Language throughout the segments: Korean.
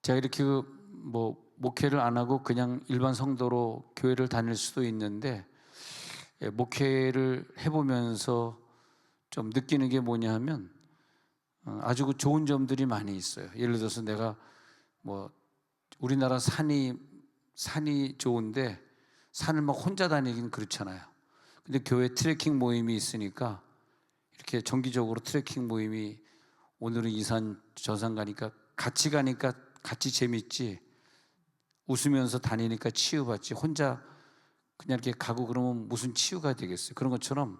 제가 이렇게 목회를 안 하고 그냥 일반 성도로 교회를 다닐 수도 있는데, 목회를 해보면서 좀 느끼는 게 뭐냐 하면 아주 좋은 점들이 많이 있어요. 예를 들어서 내가 우리나라 산이 좋은데 산을 막 혼자 다니긴 그렇잖아요. 근데 교회 트레킹 모임이 있으니까 이렇게 정기적으로 트레킹 모임이, 오늘은 이 산 저 산 가니까 같이 재밌지, 웃으면서 다니니까 치유받지, 혼자 그냥 이렇게 가고 그러면 무슨 치유가 되겠어요. 그런 것처럼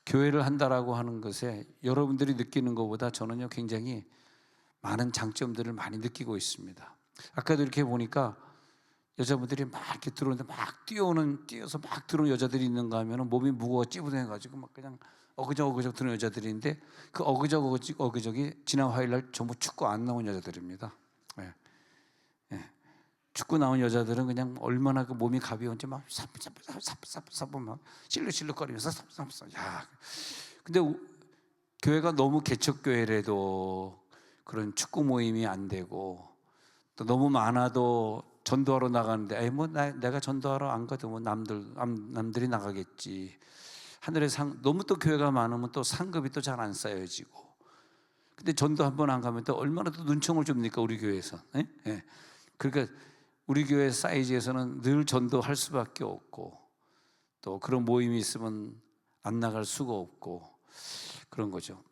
교회를 한다라고 하는 것에 여러분들이 느끼는 것보다 저는요 굉장히 많은 장점들을 많이 느끼고 있습니다. 아까도 이렇게 보니까 여자분들이 막 이렇게 들어오는데 막 뛰어서 막 들어오는 여자들이 있는가 하면 몸이 무거워 찌부둥해가지고 막 그냥 어그적 들어오는 여자들인데, 그 어그적이 지난 화요일날 전부 축구 안 나온 여자들입니다. 예. 예. 축구 나온 여자들은 그냥 얼마나 그 몸이 가벼운지 막 사뿐사뿐 막 실룩실룩거리면서 사뿐사뿐. 야, 근데 교회가 너무 개척교회라도 그런 축구 모임이 안 되고, 또 너무 많아도 전도하러 나가는데 내가 전도하러 안 가도 남들이 나가겠지. 하늘의 너무 또 교회가 많으면 또 상급이 또 잘 안 쌓여지고, 근데 전도 한 번 안 가면 또 얼마나 또 눈총을 줍니까 우리 교회에서. 예? 예. 그러니까 우리 교회 사이즈에서는 늘 전도할 수밖에 없고, 또 그런 모임이 있으면 안 나갈 수가 없고 그런 거죠.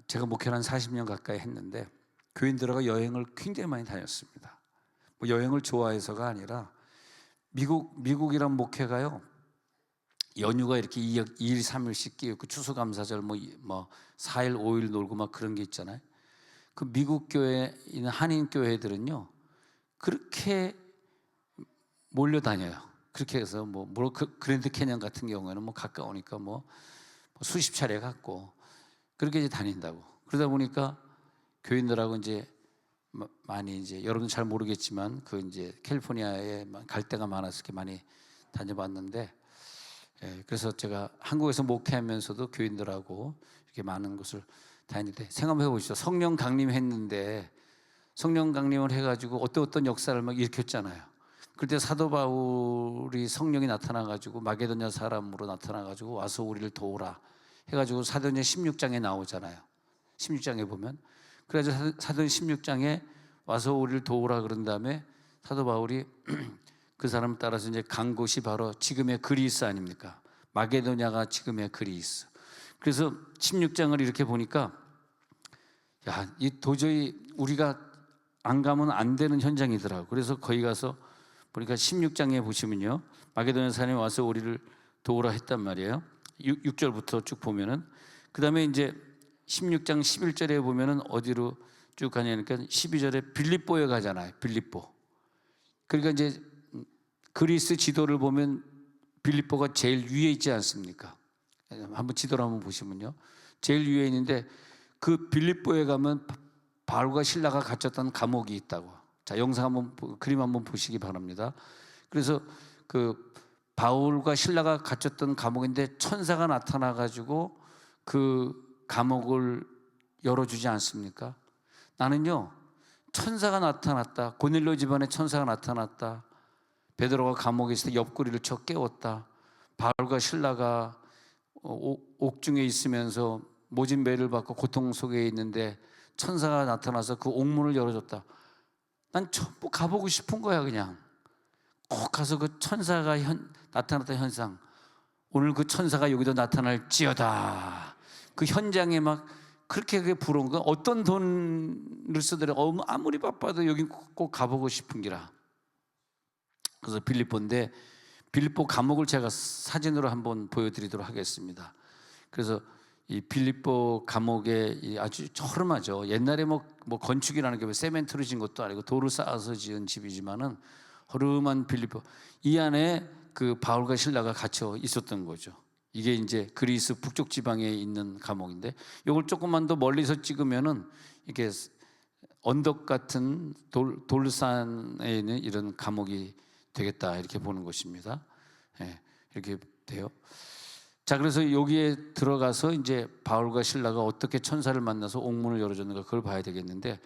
제가 목회를 한 40년 가까이 했는데 교인들하고 여행을 굉장히 많이 다녔습니다. 여행을 좋아해서가 아니라 미국이란 목회가요, 연휴가 이렇게 2일 3일씩 끼고 추수감사절 4일 5일 놀고 막 그런 게 있잖아요. 그 미국 교회에 있는 한인 교회들은요 그렇게 몰려다녀요. 그렇게 해서 그랜드 캐년 같은 경우에는 가까우니까 수십 차례 갔고 그렇게 이제 다닌다고. 그러다 보니까 교인들하고 이제 많이 이제 여러분 잘 모르겠지만 이제 캘리포니아에 갈 때가 많아서 이렇게 많이 다녀봤는데, 그래서 제가 한국에서 목회하면서도 교인들하고 이렇게 많은 곳을 다니는데, 생각해 보시죠. 성령 강림했는데 성령 강림을 해가지고 어떤 역사를 막 일으켰잖아요. 그때 사도 바울이 성령이 나타나가지고 마게도냐 사람으로 나타나가지고 와서 우리를 도우라 해가지고 사도행전 16장에 나오잖아요. 16장에 보면, 그래서 사도행 16장에 와서 우리를 도우라 그런 다음에 사도 바울이 그 사람을 따라서 이제 간 곳이 바로 지금의 그리스 아닙니까? 마게도냐가 지금의 그리스. 그래서 16장을 이렇게 보니까 이 도저히 우리가 안 가면 안 되는 현장이더라고요. 그래서 거기 가서 보니까 16장에 보시면요, 마게도냐 사람이 와서 우리를 도우라 했단 말이에요. 6절부터 쭉 보면은, 그 다음에 이제 16장 11절에 보면은 어디로 쭉 가냐니까 12절에 빌립보에 가잖아요. 빌립보. 그러니까 이제 그리스 지도를 보면 빌립보가 제일 위에 있지 않습니까? 한번 지도를 한번 보시면요, 제일 위에 있는데 그 빌립보에 가면 바울과 신라가 갇혔던 감옥이 있다고. 자, 그림 한번 보시기 바랍니다. 그래서 그 바울과 신라가 갇혔던 감옥인데 천사가 나타나가지고 그 감옥을 열어주지 않습니까? 나는요, 천사가 나타났다, 고넬료 집안에 천사가 나타났다, 베드로가 감옥에 있을 때 옆구리를 쳐 깨웠다, 바울과 신라가 옥중에 있으면서 모진 매를 받고 고통 속에 있는데 천사가 나타나서 그 옥문을 열어줬다. 난 전부 가보고 싶은 거야. 그냥 꼭 가서 그 천사가 나타났던 현상, 오늘 그 천사가 여기도 나타날지어다, 그 현장에 막 그렇게 부러운 거. 어떤 돈을 쓰더라도 아무리 바빠도 여기 꼭 가보고 싶은 기라. 그래서 빌립보인데, 빌립보 감옥을 제가 사진으로 한번 보여드리도록 하겠습니다. 그래서 이 빌립보 감옥에 아주 허름하죠. 옛날에 건축이라는 게 세멘트로 지은 것도 아니고 돌을 쌓아서 지은 집이지만은 허름한 빌립보, 이 안에 그 바울과 신라가 갇혀 있었던 거죠. 이게 이제 그리스 북쪽 지방에 있는 감옥인데, 이걸 조금만 더 멀리서 찍으면은 이게 언덕 같은 돌산에 있는 이런 감옥이 되겠다, 이렇게 보는 것입니다. 이렇게 돼요. 자, 그래서 여기에 들어가서 이제 바울과 신라가 어떻게 천사를 만나서 옥문을 열어줬는가, 그걸 봐야 되겠는데,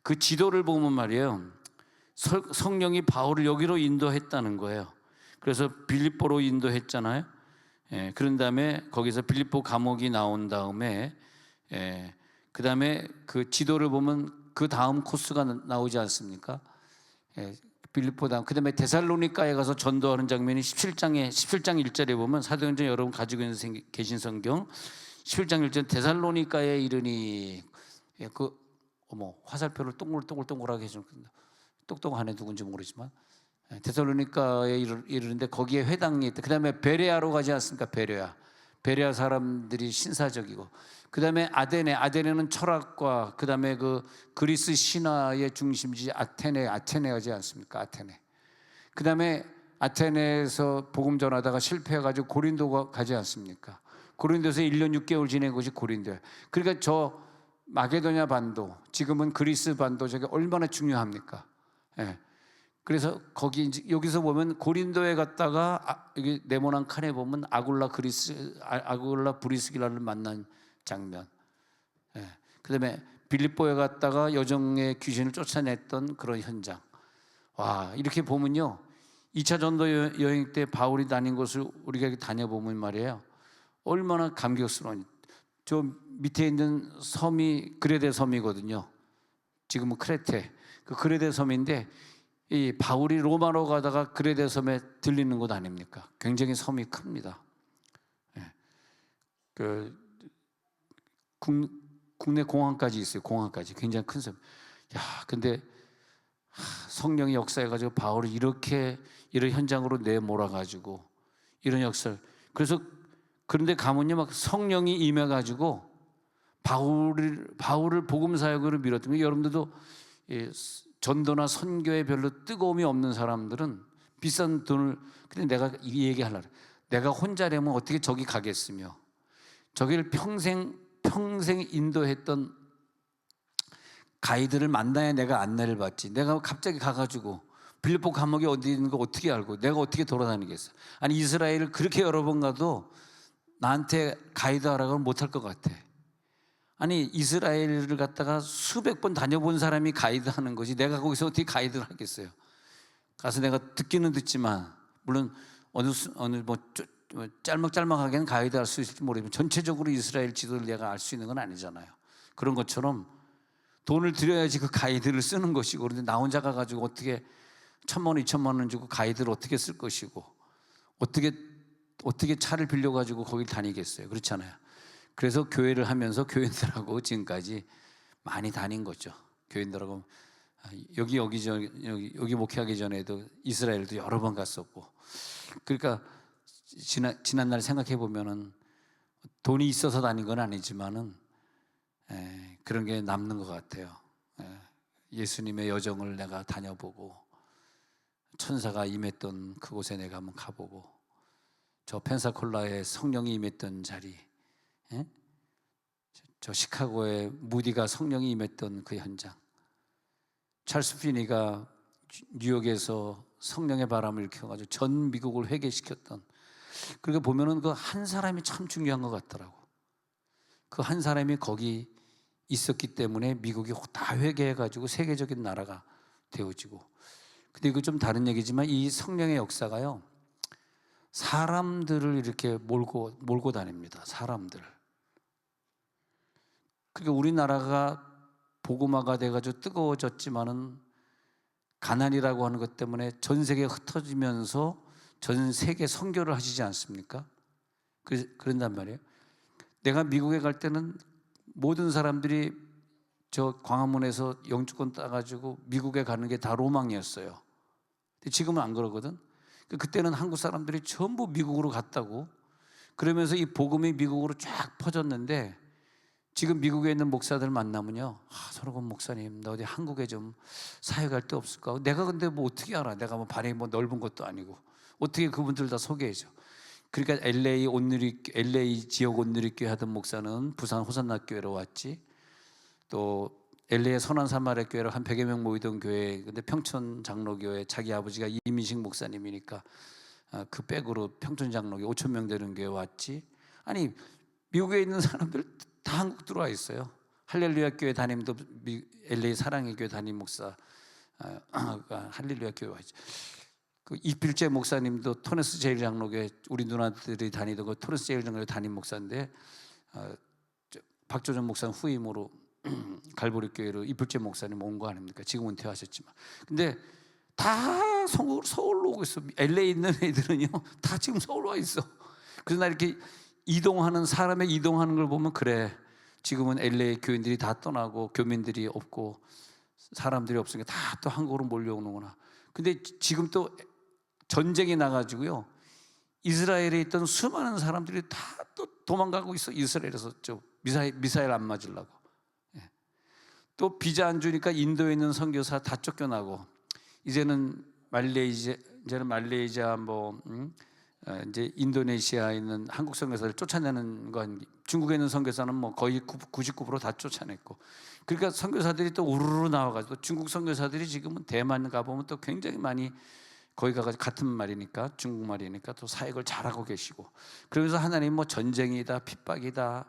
그 지도를 보면 말이에요, 성령이 바울을 여기로 인도했다는 거예요. 그래서 빌립보로 인도했잖아요. 그런 다음에 거기서 빌립보 감옥이 나온 다음에 그 다음에 그 지도를 보면 그 다음 코스가 나오지 않습니까? 빌립보 다음, 그 다음에 데살로니가에 가서 전도하는 장면이 17장 1절에 보면, 사도행전 여러분 가지고 계신 성경 17장 1절, 데살로니가에 이르니, 화살표를 동글동글동글하게 해주는, 똑똑한 애 누군지 모르지만 데살로니가에 이르는데 거기에 회당이 있다. 그 다음에 베레아로 가지 않습니까? 베레아 사람들이 신사적이고, 그 다음에 아데네는 철학과, 그 다음에 그 그리스 신화의 중심지 아테네하지 않습니까? 아테네. 그 다음에 아테네에서 복음 전하다가 실패해가지고 고린도 가지 않습니까? 고린도에서 1년 6개월 지낸 것이 고린도예요. 그러니까 저 마게도냐 반도, 지금은 그리스 반도, 저게 얼마나 중요합니까? 그래서 여기서 보면 고린도에 갔다가 여기 네모난 칸에 보면 아굴라 브리스길라를 만난 장면. 그다음에 빌립보에 갔다가 여정의 귀신을 쫓아냈던 그런 현장. 와, 이렇게 보면요, 2차 전도 여행 때 바울이 다닌 곳을 우리가 다녀보면 말이에요, 얼마나 감격스러운. 저 밑에 있는 섬이 그레데 섬이거든요. 지금은 크레테. 그 그레데 섬인데, 이 바울이 로마로 가다가 그레데 섬에 들리는 곳 아닙니까? 굉장히 섬이 큽니다. 그 국내 공항까지 있어요. 공항까지 굉장히 큰 섬. 근데 성령이 역사해가지고 바울이 이런 현장으로 내몰아가지고 이런 역사를, 그런데 가면요, 막 성령이 임해가지고 바울을 복음 사역으로 밀었던 거예요. 여러분들도 전도나 선교에 별로 뜨거움이 없는 사람들은 비싼 돈을, 근데 내가 이 얘기 하려고, 내가 혼자라면 어떻게 저기 가겠으며, 저기를 평생 인도했던 가이드를 만나야 내가 안내를 받지. 내가 갑자기 가가지고 빌립보 감옥이 어디 있는 거 어떻게 알고, 내가 어떻게 돌아다니겠어? 아니, 이스라엘을 그렇게 여러 번 가도 나한테 가이드 하라고 하면 못할 것 같아. 아니, 이스라엘을 갔다가 수백 번 다녀본 사람이 가이드 하는 거지, 내가 거기서 어떻게 가이드를 하겠어요? 가서 내가 듣기는 듣지만, 물론 어느 짤막짤막하게는 가이드 할 수 있을지 모르지만 전체적으로 이스라엘 지도를 내가 알 수 있는 건 아니잖아요. 그런 것처럼 돈을 들여야지 그 가이드를 쓰는 것이고, 그런데 나 혼자 가가지고 어떻게 1,000만 원, 2,000만 원 주고 가이드를 어떻게 쓸 것이고, 어떻게 차를 빌려가지고 거길 다니겠어요? 그렇잖아요. 그래서 교회를 하면서 교인들하고 지금까지 많이 다닌 거죠. 교인들하고 여기 목회하기 전에도 이스라엘도 여러 번 갔었고, 그러니까 지난날 생각해 보면은 돈이 있어서 다닌 건 아니지만은 그런 게 남는 것 같아요. 예수님의 여정을 내가 다녀보고, 천사가 임했던 그곳에 내가 한번 가보고, 저 펜사콜라에 성령이 임했던 자리, 저 시카고에 무디가 성령이 임했던 그 현장, 찰스 피니가 뉴욕에서 성령의 바람을 일으켜가지고 전 미국을 회개시켰던, 그렇게 보면은 그 한 사람이 참 중요한 것 같더라고. 그 한 사람이 거기 있었기 때문에 미국이 다 회개해가지고 세계적인 나라가 되어지고. 근데 이거 좀 다른 얘기지만 이 성령의 역사가요, 사람들을 이렇게 몰고 다닙니다. 사람들. 그러니까 우리나라가 복음화가 돼가지고 뜨거워졌지만은 가난이라고 하는 것 때문에 전 세계에 흩어지면서 전 세계 선교를 하시지 않습니까? 그런단 말이에요. 내가 미국에 갈 때는 모든 사람들이 저 광화문에서 영주권 따가지고 미국에 가는 게 다 로망이었어요. 근데 지금은 안 그러거든. 그때는 한국 사람들이 전부 미국으로 갔다고. 그러면서 이 복음이 미국으로 쫙 퍼졌는데, 지금 미국에 있는 목사들 만나면요, 서러건 목사님, 나 어디 한국에 좀 사역할 데 없을까? 내가 근데 뭐 어떻게 알아? 내가 뭐 발이 뭐 넓은 것도 아니고 어떻게 그분들 다 소개해줘? 그러니까 LA 지역 온누리교회 하던 목사는 부산 호산나 교회로 왔지, 또 LA의 선한 사마리 교회로 한 100여 명 모이던 교회, 근데 평촌 장로교회 자기 아버지가 이민식 목사님이니까 그 백으로 평촌 장로교회 5,000명 되는 교회 왔지. 아니, 미국에 있는 사람들 다 한국 들어와 있어요. 할렐루야 교회 담임도 LA 사랑의 교회 담임 목사, 할렐루야 교회 와있죠. 그 이필재 목사님도 토너스 제일장로교회, 우리 누나들이 다니던 거 토너스 제일장로교회 담임 목사인데, 박조전 목사 후임으로 갈보리 교회로 이필재 목사님 온 거 아닙니까? 지금 은퇴하셨지만. 근데 다 서울로 오고 있어. LA 있는 애들은요 다 지금 서울 와 있어. 그래서 나 이렇게 이동하는 사람의 이동하는 걸 보면, 그래, 지금은 LA 교인들이 다 떠나고 교민들이 없고 사람들이 없으니까 다 또 한국으로 몰려오는구나. 근데 지금 또 전쟁이 나가지고요, 이스라엘에 있던 수많은 사람들이 다 또 도망가고 있어. 이스라엘에서 미사일 안 맞으려고. 또 비자 안 주니까 인도에 있는 선교사 다 쫓겨나고, 이제는 말레이시아 이제 인도네시아에 있는 한국 선교사를 쫓아내는 건, 중국에 있는 선교사는 뭐 거의 99% 다 쫓아냈고, 그러니까 선교사들이 또 우르르 나와가지고, 중국 선교사들이 지금은 대만 가보면 또 굉장히 많이, 거기 가가지고 같은 말이니까, 중국말이니까 또 사역을 잘하고 계시고, 그러면서 하나님 뭐 전쟁이다, 핍박이다,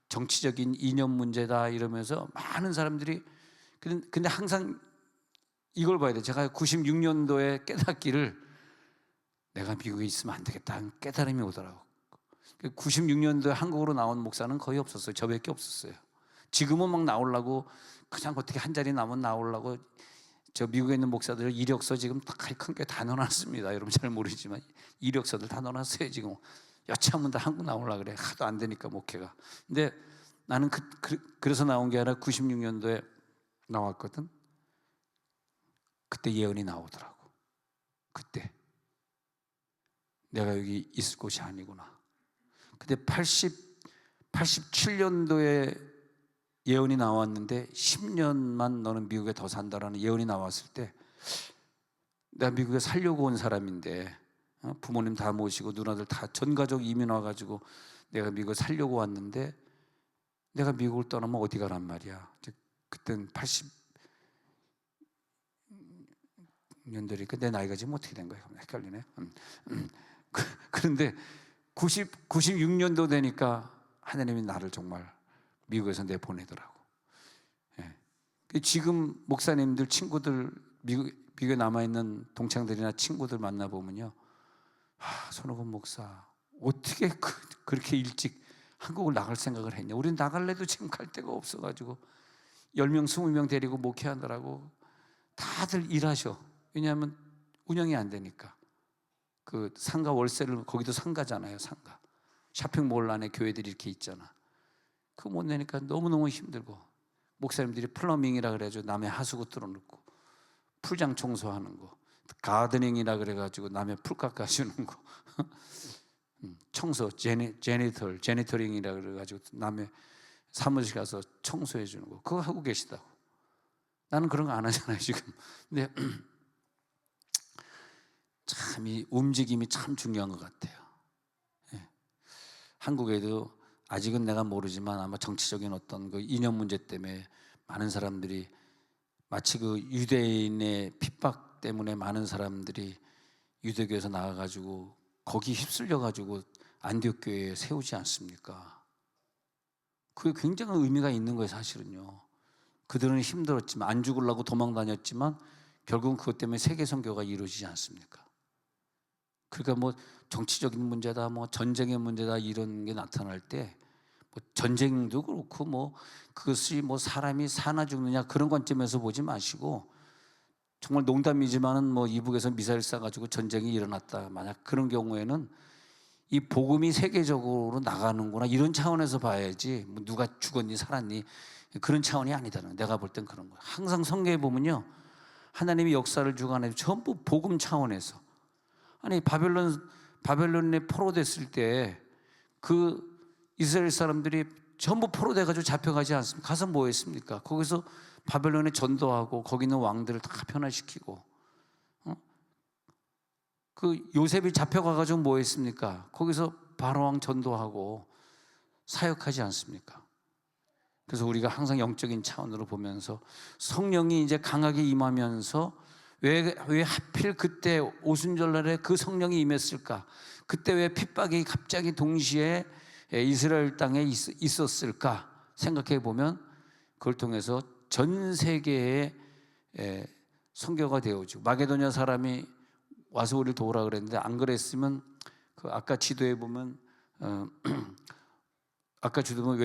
정치적인 이념 문제다 이러면서 많은 사람들이, 근데 항상 이걸 봐야 돼. 제가 96년도에 깨닫기를, 내가 미국에 있으면 안 되겠다 하는 깨달음이 오더라고. 96년도에 한국으로 나온 목사는 거의 없었어요. 저밖에 없었어요. 지금은 막 나오려고, 그냥 어떻게 한 자리 나면 나오려고, 저 미국에 있는 목사들 이력서 지금 큰 게 다 넣어놨습니다. 여러분 잘 모르지만 이력서들 다 넣어놨어요. 지금 여차하면 다 한국 나오려고 그래. 하도 안 되니까 목회가. 근데 나는 그래서 나온 게 아니라 96년도에 나왔거든. 그때 예언이 나오더라고. 그때 내가 여기 있을 곳이 아니구나. 근데 87년도에 예언이 나왔는데, 10년만 너는 미국에 더 산다라는 예언이 나왔을 때, 내가 미국에 살려고 온 사람인데, 부모님 다 모시고 누나들 다 전 가족 이민 와가지고 내가 미국에 살려고 왔는데, 내가 미국을 떠나면 어디 가란 말이야. 그땐 80년대니까 내 나이가 지금 어떻게 된 거야? 헷갈리네. 그런데 96년도 되니까 하나님이 나를 정말 미국에서 내보내더라고. 지금 목사님들, 친구들, 미국에 남아있는 동창들이나 친구들 만나보면요, 손오건 목사 어떻게 그렇게 일찍 한국을 나갈 생각을 했냐. 우린 나갈래도 지금 갈 데가 없어가지고 10명, 20명 데리고 목회하느라고 다들 일하셔. 왜냐하면 운영이 안 되니까. 그 상가 월세를, 거기도 상가잖아요. 상가, 쇼핑몰 안에 교회들이 이렇게 있잖아. 그거 못 내니까 너무너무 힘들고, 목사님들이 플러밍이라 그래가지고 남의 하수구 뚫어놓고 풀장 청소하는 거, 가드닝이라 그래가지고 남의 풀 깎아주는 거, 청소, 제니터링이라 그래가지고 남의 사무실 가서 청소해 주는 거, 그거 하고 계시다고. 나는 그런 거 안 하잖아요 지금. 근데 참 이 움직임이 참 중요한 것 같아요. 한국에도 아직은 내가 모르지만 아마 정치적인 어떤 그 이념 문제 때문에 많은 사람들이, 마치 그 유대인의 핍박 때문에 많은 사람들이 유대교에서 나와가지고 거기 휩쓸려가지고 안디옥 교회에 세우지 않습니까? 그게 굉장한 의미가 있는 거예요 사실은요. 그들은 힘들었지만, 안 죽으려고 도망 다녔지만 결국은 그것 때문에 세계 선교가 이루어지지 않습니까? 그러니까 뭐 정치적인 문제다, 뭐 전쟁의 문제다 이런 게 나타날 때, 뭐 전쟁도 그렇고 뭐 그것이 뭐 사람이 사나 죽느냐 그런 관점에서 보지 마시고, 정말 농담이지만은 뭐 이북에서 미사일 쏴가지고 전쟁이 일어났다, 만약 그런 경우에는 이 복음이 세계적으로 나가는구나 이런 차원에서 봐야지, 뭐 누가 죽었니 살았니 그런 차원이 아니다는, 내가 볼 땐 그런 거예요. 항상 성경에 보면요, 하나님이 역사를 주관해 전부 복음 차원에서. 아니 바벨론에 포로됐을 때 그 이스라엘 사람들이 전부 포로돼가지고 잡혀가지 않습니까? 가서 뭐 했습니까? 거기서 바벨론에 전도하고 거기 있는 왕들을 다 변화시키고, 그 요셉이 잡혀가가지고 뭐 했습니까? 거기서 바로왕 전도하고 사역하지 않습니까? 그래서 우리가 항상 영적인 차원으로 보면서 성령이 이제 강하게 임하면서, 왜 하필 그때 오순절날에 그 성령이 임했을까? 그때 왜 핍박이 갑자기 동시에 이스라엘 땅에 있었을까? 생각해 보면 그걸 통해서 전 세계에 선교가 되어지고, 마게도냐 사람이 와서 우리를 도우라 그랬는데 안 그랬으면 그 아까 지도에 보면 아까 지도 보면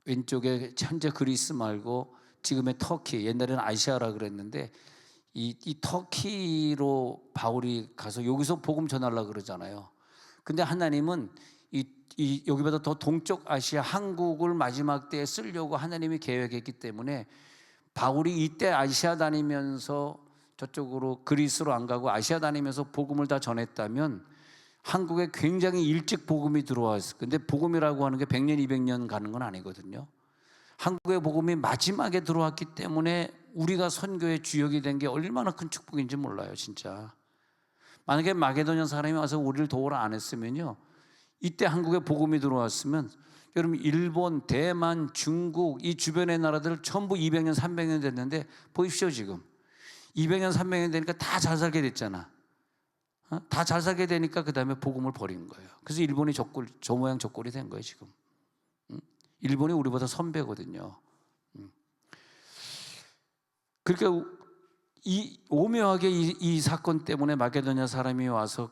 왼쪽에 현재 그리스 말고 지금의 터키, 옛날에는 아시아라 그랬는데 이 터키로 바울이 가서 여기서 복음 전하려고 그러잖아요. 근데 하나님은 여기보다 더 동쪽 아시아 한국을 마지막 때에 쓰려고 하나님이 계획했기 때문에 바울이 이때 아시아 다니면서 저쪽으로 그리스로 안 가고 아시아 다니면서 복음을 다 전했다면 한국에 굉장히 일찍 복음이 들어왔을. 근데 복음이라고 하는 게 100년, 200년 가는 건 아니거든요. 한국의 복음이 마지막에 들어왔기 때문에 우리가 선교의 주역이 된 게 얼마나 큰 축복인지 몰라요, 진짜. 만약에 마게도냐 사람이 와서 우리를 도우라 안 했으면요, 이때 한국에 복음이 들어왔으면 여러분 일본, 대만, 중국 이 주변의 나라들 전부 200년, 300년 됐는데 보십시오. 지금 200년, 300년 되니까 다 잘 살게 됐잖아. 다 잘 살게 되니까 그 다음에 복음을 버린 거예요. 그래서 일본이 저 모양 저 꼴이 된 거예요 지금. 일본이 우리보다 선배거든요. 그러니까 오묘하게 이 사건 때문에 마게도냐 사람이 와서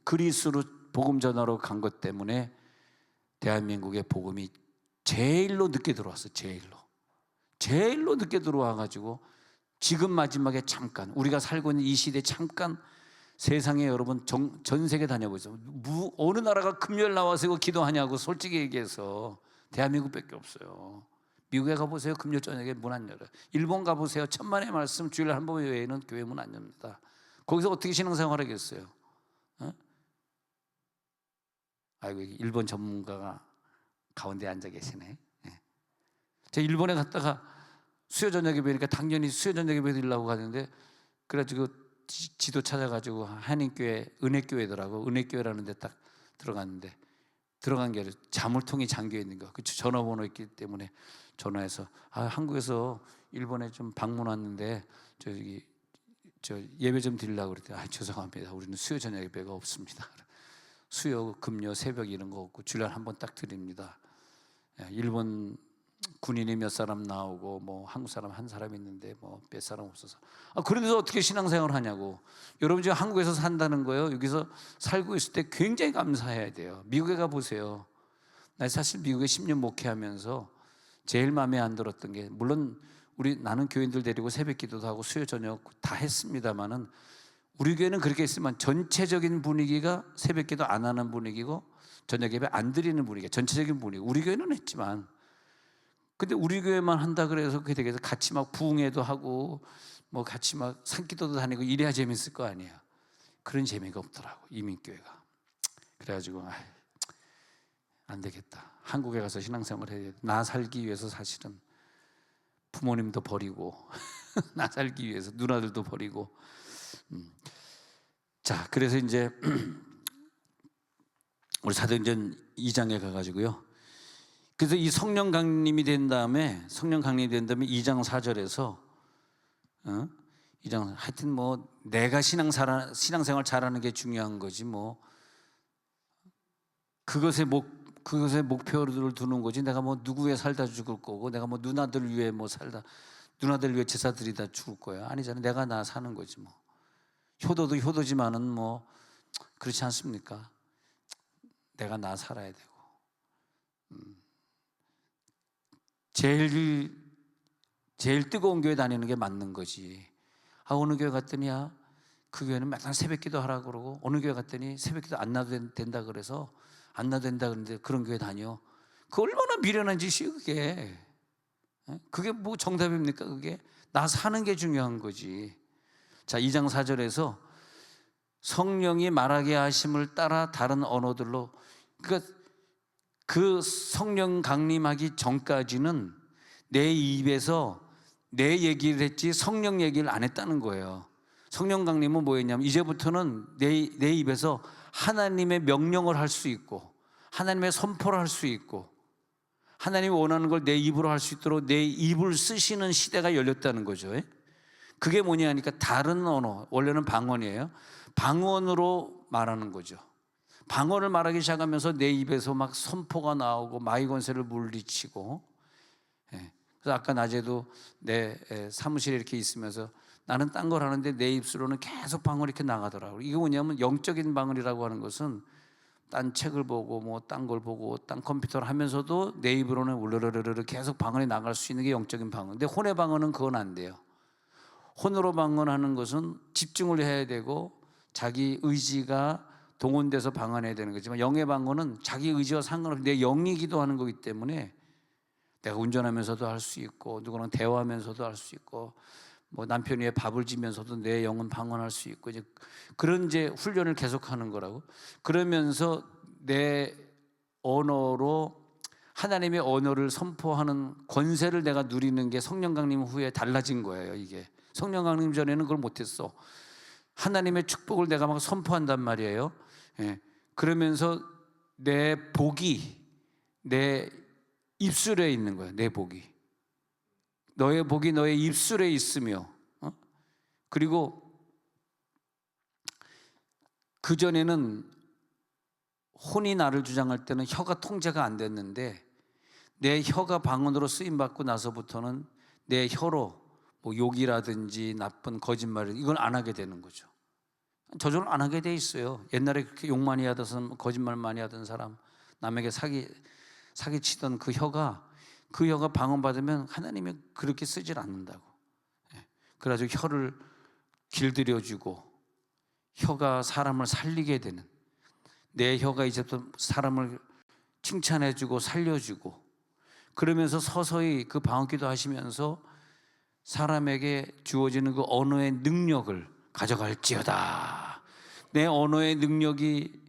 그리스로 복음 전하러 간 것 때문에 대한민국의 복음이 제일로 늦게 들어왔어요. 제일로 늦게 들어와가지고 지금 마지막에 잠깐 우리가 살고 있는 이 시대에 잠깐 세상에 여러분 전 세계 다녀보세요. 어느 나라가 금요일 나와서 이거 기도하냐고 솔직히 얘기해서 대한민국밖에 없어요. 미국에 가보세요. 금요일 저녁에 문 안 열어요. 일본 가보세요. 천만의 말씀 주일에 한 번 외에는 교회 문 안 엽니다. 거기서 어떻게 신앙생활 하겠어요? 아이고, 일본 전문가가 가운데 앉아 계시네. 제가 일본에 갔다가 수요 저녁에 뵈니까 당연히 수요 저녁에 뵈드리려고 가는데 그래가지고 지도 찾아가지고 한인교회 은혜교회더라고. 은혜교회라는 데 딱 들어갔는데 들어간 게 자물통이 잠겨 있는 거. 그 전화번호 있기 때문에 전화해서 한국에서 일본에 좀 방문 왔는데 저 예배 좀 드리려고 그랬더니 죄송합니다. 우리는 수요 저녁 예배가 없습니다. 수요, 금요, 새벽 이런 거 없고 주일날 한 번 딱 드립니다. 일본 군인이 몇 사람 나오고 뭐 한국 사람 한 사람 있는데 뭐 몇 사람 없어서 그런데서 어떻게 신앙생활을 하냐고. 여러분 지금 한국에서 산다는 거예요. 여기서 살고 있을 때 굉장히 감사해야 돼요. 미국에 가보세요. 나 사실 미국에 10년 목회하면서 제일 마음에 안 들었던 게, 물론 나는 교인들 데리고 새벽 기도도 하고 수요 저녁 다 했습니다만은 우리 교회는 그렇게 했지만 전체적인 분위기가 새벽 기도 안 하는 분위기고 저녁 예배 안 드리는 분위기, 전체적인 분위기. 우리 교회는 했지만 근데 우리 교회만 한다 그래서 그게 되게 같이 막 부흥회도 하고 뭐 같이 막 산기도도 다니고 이래야 재밌을 거 아니에요. 그런 재미가 없더라고, 이민교회가. 그래가지고 안 되겠다. 한국에 가서 신앙생활 해야 돼. 나 살기 위해서 사실은 부모님도 버리고 나 살기 위해서 누나들도 버리고. 자, 그래서 이제 우리 사도행전 2장에 가가지고요. 그래서 이 성령 강림이 된 다음에 2장 4절에서 2장 하여튼 뭐 내가 신앙생활 잘하는 게 중요한 거지 뭐 그것에 목표를 두는 거지. 내가 뭐 누구 위해 살다 죽을 거고 내가 뭐 누나들 위해 뭐 살다 누나들 위해 제사 드리다 죽을 거야. 아니잖아. 내가 나 사는 거지 뭐. 효도도 효도지만은 뭐 그렇지 않습니까? 내가 나 살아야 되고. 제일 뜨거운 교회 다니는 게 맞는 거지. 어느 교회 갔더니 그 교회는 맨날 새벽기도 하라고 그러고 어느 교회 갔더니 새벽기도 안 나도 된다 그래서 안 나도 된다 그러는데 그런 교회 다녀. 그 얼마나 미련한 짓이에요 그게. 그게 뭐 정답입니까? 그게 나 사는 게 중요한 거지. 자, 2장 4절에서 성령이 말하게 하심을 따라 다른 언어들로, 그러니까 그 성령 강림하기 전까지는 내 입에서 내 얘기를 했지 성령 얘기를 안 했다는 거예요. 성령 강림은 뭐였냐면 이제부터는 내 입에서 하나님의 명령을 할 수 있고 하나님의 선포를 할 수 있고 하나님이 원하는 걸 내 입으로 할 수 있도록 내 입을 쓰시는 시대가 열렸다는 거죠. 그게 뭐냐 하니까 다른 언어, 원래는 방언이에요. 방언으로 말하는 거죠. 방언을 말하기 시작하면서 내 입에서 막 선포가 나오고 마귀 권세를 물리치고. 그래서 아까 낮에도 내 사무실에 이렇게 있으면서 나는 딴 걸 하는데 내 입술로는 계속 방언이 이렇게 나가더라고요. 이게 뭐냐면 영적인 방언이라고 하는 것은 딴 책을 보고 뭐 딴 걸 보고 딴 컴퓨터를 하면서도 내 입으로는 울르르르르 계속 방언이 나갈 수 있는 게 영적인 방언. 근데 혼의 방언은 그건 안 돼요. 혼으로 방언하는 것은 집중을 해야 되고 자기 의지가 동원돼서 방언해야 되는 거지만, 영의 방언은 자기 의지와 상관없이 내 영이 기도하는 거기 때문에 내가 운전하면서도 할 수 있고, 누구랑 대화하면서도 할 수 있고, 뭐 남편이 밥을 지면서도 내 영은 방언할 수 있고, 이제 그런 이제 훈련을 계속하는 거라고. 그러면서 내 언어로 하나님의 언어를 선포하는 권세를 내가 누리는 게 성령 강림 후에 달라진 거예요. 이게 성령 강림 전에는 그걸 못했어. 하나님의 축복을 내가 막 선포한단 말이에요. 그러면서 내 복이 내 입술에 있는 거예요. 내 복이, 너의 복이 너의 입술에 있으며, 그리고 그전에는 혼이 나를 주장할 때는 혀가 통제가 안 됐는데, 내 혀가 방언으로 쓰임받고 나서부터는 내 혀로 뭐 욕이라든지 나쁜 거짓말, 이걸 안 하게 되는 거죠. 저절로 안 하게 돼 있어요. 옛날에 그렇게 욕 많이 하던 사람, 거짓말 많이 하던 사람, 남에게 사기치던 그 혀가 방언받으면 하나님이 그렇게 쓰질 않는다고. 그래가지고 혀를 길들여주고 혀가 사람을 살리게 되는, 내 혀가 이제부터 사람을 칭찬해주고 살려주고, 그러면서 서서히 그 방언기도 하시면서 사람에게 주어지는 그 언어의 능력을 가져갈지어다. 내 언어의 능력이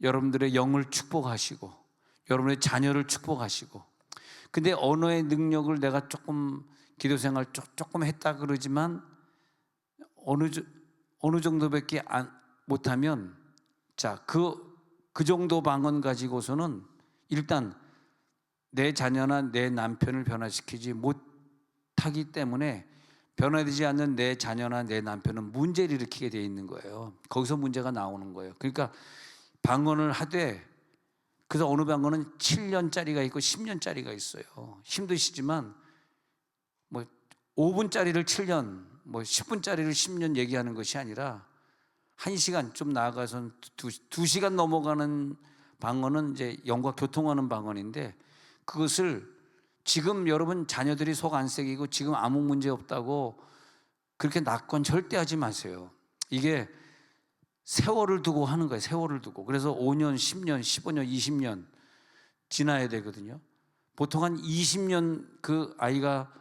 여러분들의 영을 축복하시고 여러분의 자녀를 축복하시고. 근데 언어의 능력을 내가 조금 기도생활 조금 했다 그러지만 어느 정도밖에 못하면, 자, 그 정도 방언 가지고서는 일단 내 자녀나 내 남편을 변화시키지 못하기 때문에, 변화되지 않는 내 자녀나 내 남편은 문제를 일으키게 돼 있는 거예요. 거기서 문제가 나오는 거예요. 그러니까 방언을 하되, 그래서 어느 방언은 7년짜리가 있고 10년짜리가 있어요. 힘드시지만 뭐 5분짜리를 7년, 뭐 10분짜리를 10년 얘기하는 것이 아니라 1시간 좀 나아가서 2시간 넘어가는 방언은 이제 영과 교통하는 방언인데, 그것을 지금 여러분 자녀들이 속 안 새기고 지금 아무 문제 없다고 그렇게 낙관 절대 하지 마세요. 이게 세월을 두고 하는 거예요. 세월을 두고. 그래서 5년, 10년, 15년, 20년 지나야 되거든요. 보통 한 20년 그 아이가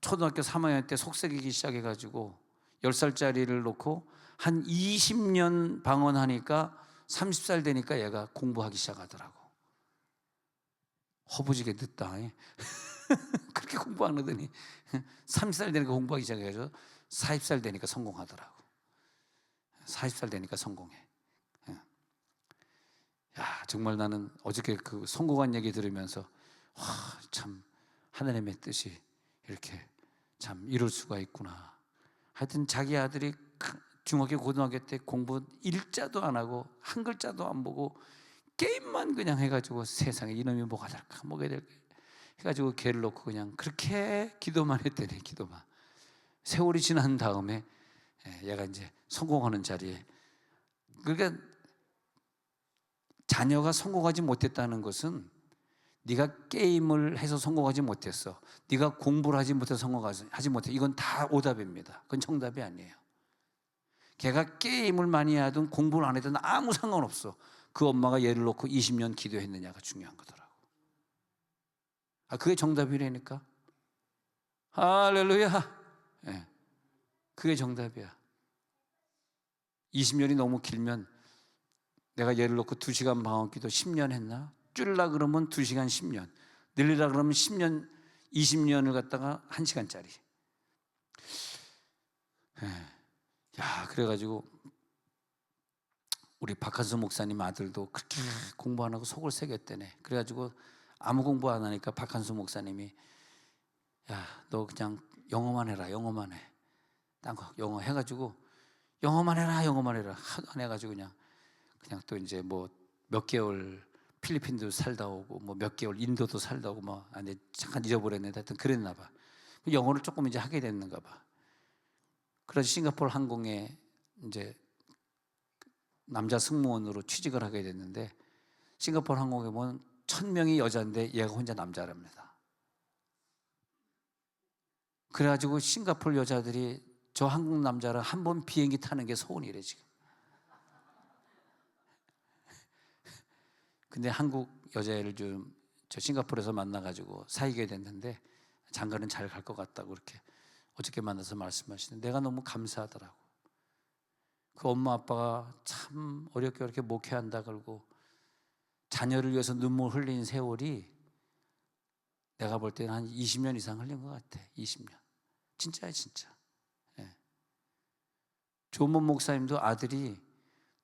초등학교 3학년 때 속새기기 시작해가지고 10살짜리를 놓고 한 20년 방언하니까 30살 되니까 얘가 공부하기 시작하더라고. 허부지게 늦다. 그렇게 공부 안 하더니 30살 되니까 공부하기 시작해서 40살 되니까 성공하더라고. 40살 되니까 성공해. 야, 정말 나는 어저께 그 성공한 얘기 들으면서 와, 참 하나님의 뜻이 이렇게 참 이룰 수가 있구나. 하여튼 자기 아들이 중학교 고등학교 때 공부 일자도 안 하고 한 글자도 안 보고 게임만 그냥 해가지고, 세상에 이놈이 뭐가 될까 뭐가 될까 해가지고 걔를 놓고 그냥 그렇게 기도만 했더니, 기도만. 세월이 지난 다음에 얘가 이제 성공하는 자리에. 그러니까 자녀가 성공하지 못했다는 것은 네가 게임을 해서 성공하지 못했어, 네가 공부를 하지 못해서 성공하지 못해, 이건 다 오답입니다. 그건 정답이 아니에요. 걔가 게임을 많이 하든 공부를 안 하든 아무 상관없어. 그 엄마가 얘를 놓고 20년 기도했느냐가 중요한 거더라고. 그게 정답이라니까. 할렐루야. 그게 정답이야. 20년이 너무 길면, 내가 얘를 놓고 2시간 방언기도 10년 했나? 줄라 그러면 2시간 10년, 늘리라 그러면 10년 20년을 갖다가 1시간짜리. 야, 그래가지고 우리 박한수 목사님 아들도 그렇게 공부 안 하고 속을 새겼대네. 그래가지고 아무 공부 안 하니까 박한수 목사님이, 야, 너 그냥 영어만 해라, 영어만 해. 딴 거 영어 해가지고 영어만 해라, 영어만 해라. 하도 안 해가지고 그냥 그냥 또 이제 뭐 몇 개월 필리핀도 살다 오고 뭐 몇 개월 인도도 살다 오고 뭐 안에 잠깐 잊어버렸는데 하여튼 그랬나 봐. 영어를 조금 이제 하게 됐는가 봐. 그래서 싱가포르 항공에 이제 남자 승무원으로 취직을 하게 됐는데 싱가포르 항공에 보면 1000명이 여자인데 얘가 혼자 남자랍니다. 그래가지고 싱가포르 여자들이 저 한국 남자랑 한 번 비행기 타는 게 소원이래 지금. 근데 한국 여자애를 좀 저 싱가포르에서 만나가지고 사귀게 됐는데 장가는 잘 갈 것 같다고 그렇게 어저께 만나서 말씀하시는데 내가 너무 감사하더라고. 그 엄마 아빠가 참 어렵게 어렵게 목회한다 그러고 자녀를 위해서 눈물 흘린 세월이 내가 볼 때는 한 20년 이상 흘린 것 같아. 20년. 진짜야 진짜. 예. 조문 목사님도 아들이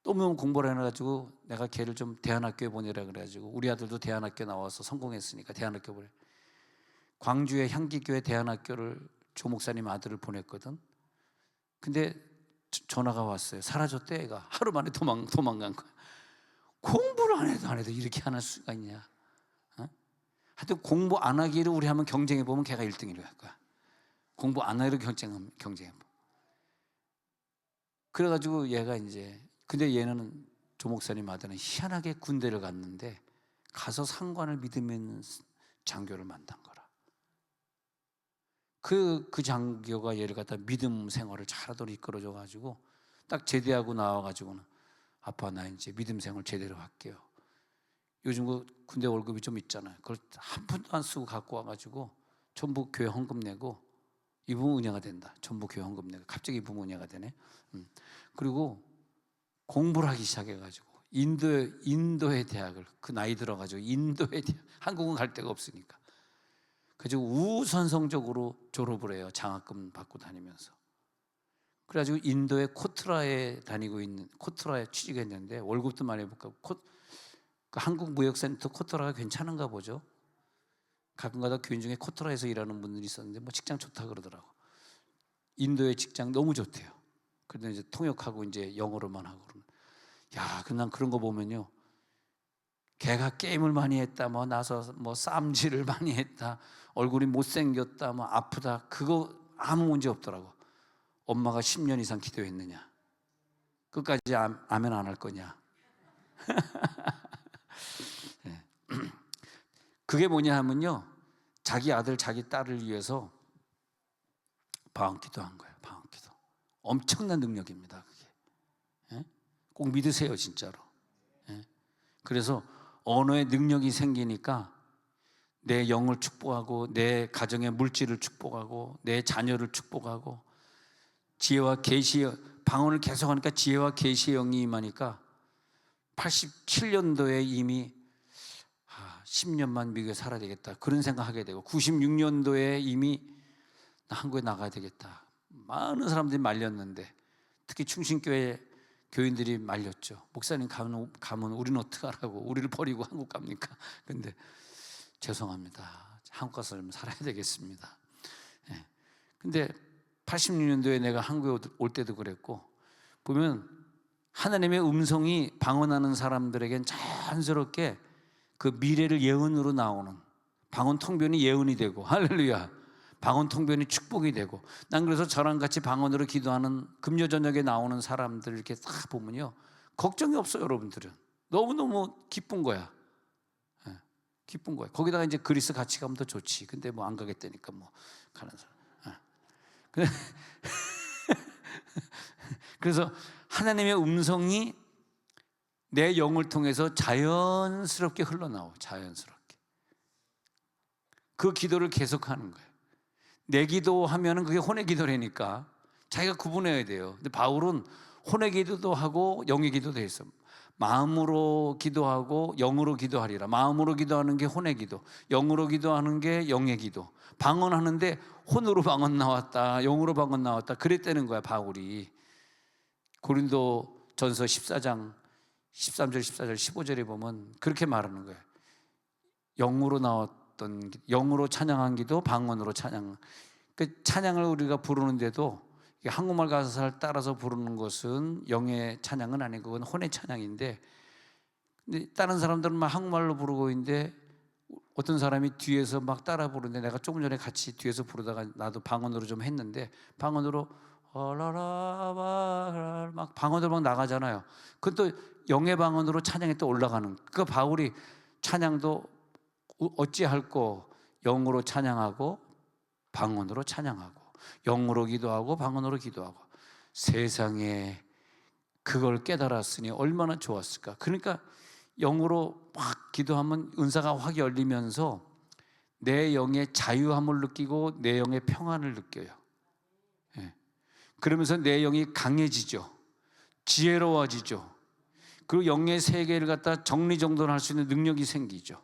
너무너무 공부를 해가지고 내가 걔를 좀 대안학교에 보내라 그래가지고 우리 아들도 대안학교 나와서 성공했으니까 대안학교 보내. 광주의 향기교회 대안학교를 조 목사님 아들을 보냈거든. 근데 전화가 왔어요. 사라졌대 애가. 하루 만에 도망간 거야. 공부를 안 해도 이렇게 하는 수가 있냐. 어? 하여튼 공부 안 하기를 우리 한번 경쟁해보면 걔가 1등이라고 할 거야. 공부 안 하기로 경쟁해보. 그래가지고 얘가 이제 근데 얘는 조 목사님 아들은 희한하게 군대를 갔는데 가서 상관을 믿으면 장교를 만난 거라. 그 장교가 얘를 갖다 믿음 생활을 잘하도록 이끌어줘가지고 딱 제대하고 나와가지고는 아빠 나 이제 믿음 생활 제대로 할게요. 요즘 그 군대 월급이 좀 있잖아요. 그걸 한 푼도 안 쓰고 갖고 와가지고 전부 교회 헌금 내고 이 부분 은혜가 된다. 전부 교회 헌금 내고 갑자기 이 부분 은혜가 되네. 그리고 공부를 하기 시작해가지고 인도의 대학을 그 나이 들어가지고 인도의 대학 한국은 갈 데가 없으니까 그래가지고 우선성적으로 졸업을 해요. 장학금 받고 다니면서. 그래가지고 인도의 코트라에 다니고 있는 코트라에 취직했는데 월급도 많이 받고 그 한국무역센터 코트라가 괜찮은가 보죠. 가끔가다 교인 중에 코트라에서 일하는 분들이 있었는데 뭐 직장 좋다 그러더라고. 인도의 직장 너무 좋대요. 그런데 이제 통역하고 이제 영어로만 하고 그러면 야, 난 그런 거 보면요. 걔가 게임을 많이 했다, 뭐 나서 뭐 쌈질을 많이 했다, 얼굴이 못생겼다, 뭐 아프다, 그거 아무 문제 없더라고. 엄마가 10년 이상 기도했느냐, 끝까지 아멘 안 할 거냐. 네. 그게 뭐냐 하면요, 자기 아들 자기 딸을 위해서 방언기도 한 거예요. 방언기도 엄청난 능력입니다. 그게. 네? 꼭 믿으세요 진짜로. 네? 그래서 언어의 능력이 생기니까 내 영을 축복하고 내 가정의 물질을 축복하고 내 자녀를 축복하고 지혜와 계시의 방언을 계속하니까 지혜와 계시의 영이 임하니까 87년도에 이미 10년만 미국에 살아야 되겠다 그런 생각하게 되고 96년도에 이미 나 한국에 나가야 되겠다. 많은 사람들이 말렸는데 특히 충신교회 교인들이 말렸죠. 목사님 가면 우리는 어떡하라고, 우리를 버리고 한국 갑니까? 근데 죄송합니다. 한국 가서 좀 살아야 되겠습니다. 네. 근데 86년도에 내가 한국에 올 때도 그랬고 보면 하나님의 음성이 방언하는 사람들에겐 자연스럽게 그 미래를 예언으로 나오는 방언 통변이 예언이 되고 할렐루야. 방언 통변이 축복이 되고 난 그래서 저랑 같이 방언으로 기도하는 금요 저녁에 나오는 사람들 이렇게 딱 보면요 걱정이 없어요. 여러분들은 너무너무 기쁜 거야. 네, 기쁜 거야. 거기다가 이제 그리스 같이 가면 더 좋지. 근데 뭐 안 가겠다니까 뭐 가는 사람. 네. 그래서 하나님의 음성이 내 영을 통해서 자연스럽게 흘러나와. 자연스럽게 그 기도를 계속하는 거예요. 내 기도하면은 그게 혼의 기도라니까 자기가 구분해야 돼요. 근데 바울은 혼의 기도도 하고 영의 기도도 했어. 마음으로 기도하고 영으로 기도하리라. 마음으로 기도하는 게 혼의 기도, 영으로 기도하는 게 영의 기도. 방언하는데 혼으로 방언 나왔다, 영으로 방언 나왔다 그랬다는 거야. 바울이 고린도 전서 14장 13절, 14절, 15절에 보면 그렇게 말하는 거예요. 영으로 나왔던 영으로 찬양한 기도, 방언으로 찬양. 그 찬양을 우리가 부르는데도 한국말 가사를 따라서 부르는 것은 영의 찬양은 아니고 그건 혼의 찬양인데, 근데 다른 사람들은 막 한국말로 부르고 있는데 어떤 사람이 뒤에서 막 따라 부르는데, 내가 조금 전에 같이 뒤에서 부르다가 나도 방언으로 좀 했는데, 방언으로 막 방언으로 막 나가잖아요. 그건 또 영의 방언으로 찬양이 또 올라가는. 그러니까 바울이 찬양도 어찌할꼬 영으로 찬양하고 방언으로 찬양하고, 영으로 기도하고 방언으로 기도하고. 세상에 그걸 깨달았으니 얼마나 좋았을까. 그러니까 영으로 막 기도하면 은사가 확 열리면서 내 영의 자유함을 느끼고 내 영의 평안을 느껴요. 예. 그러면서 내 영이 강해지죠. 지혜로워지죠. 그리고 영의 세계를 갖다 정리정돈할 수 있는 능력이 생기죠.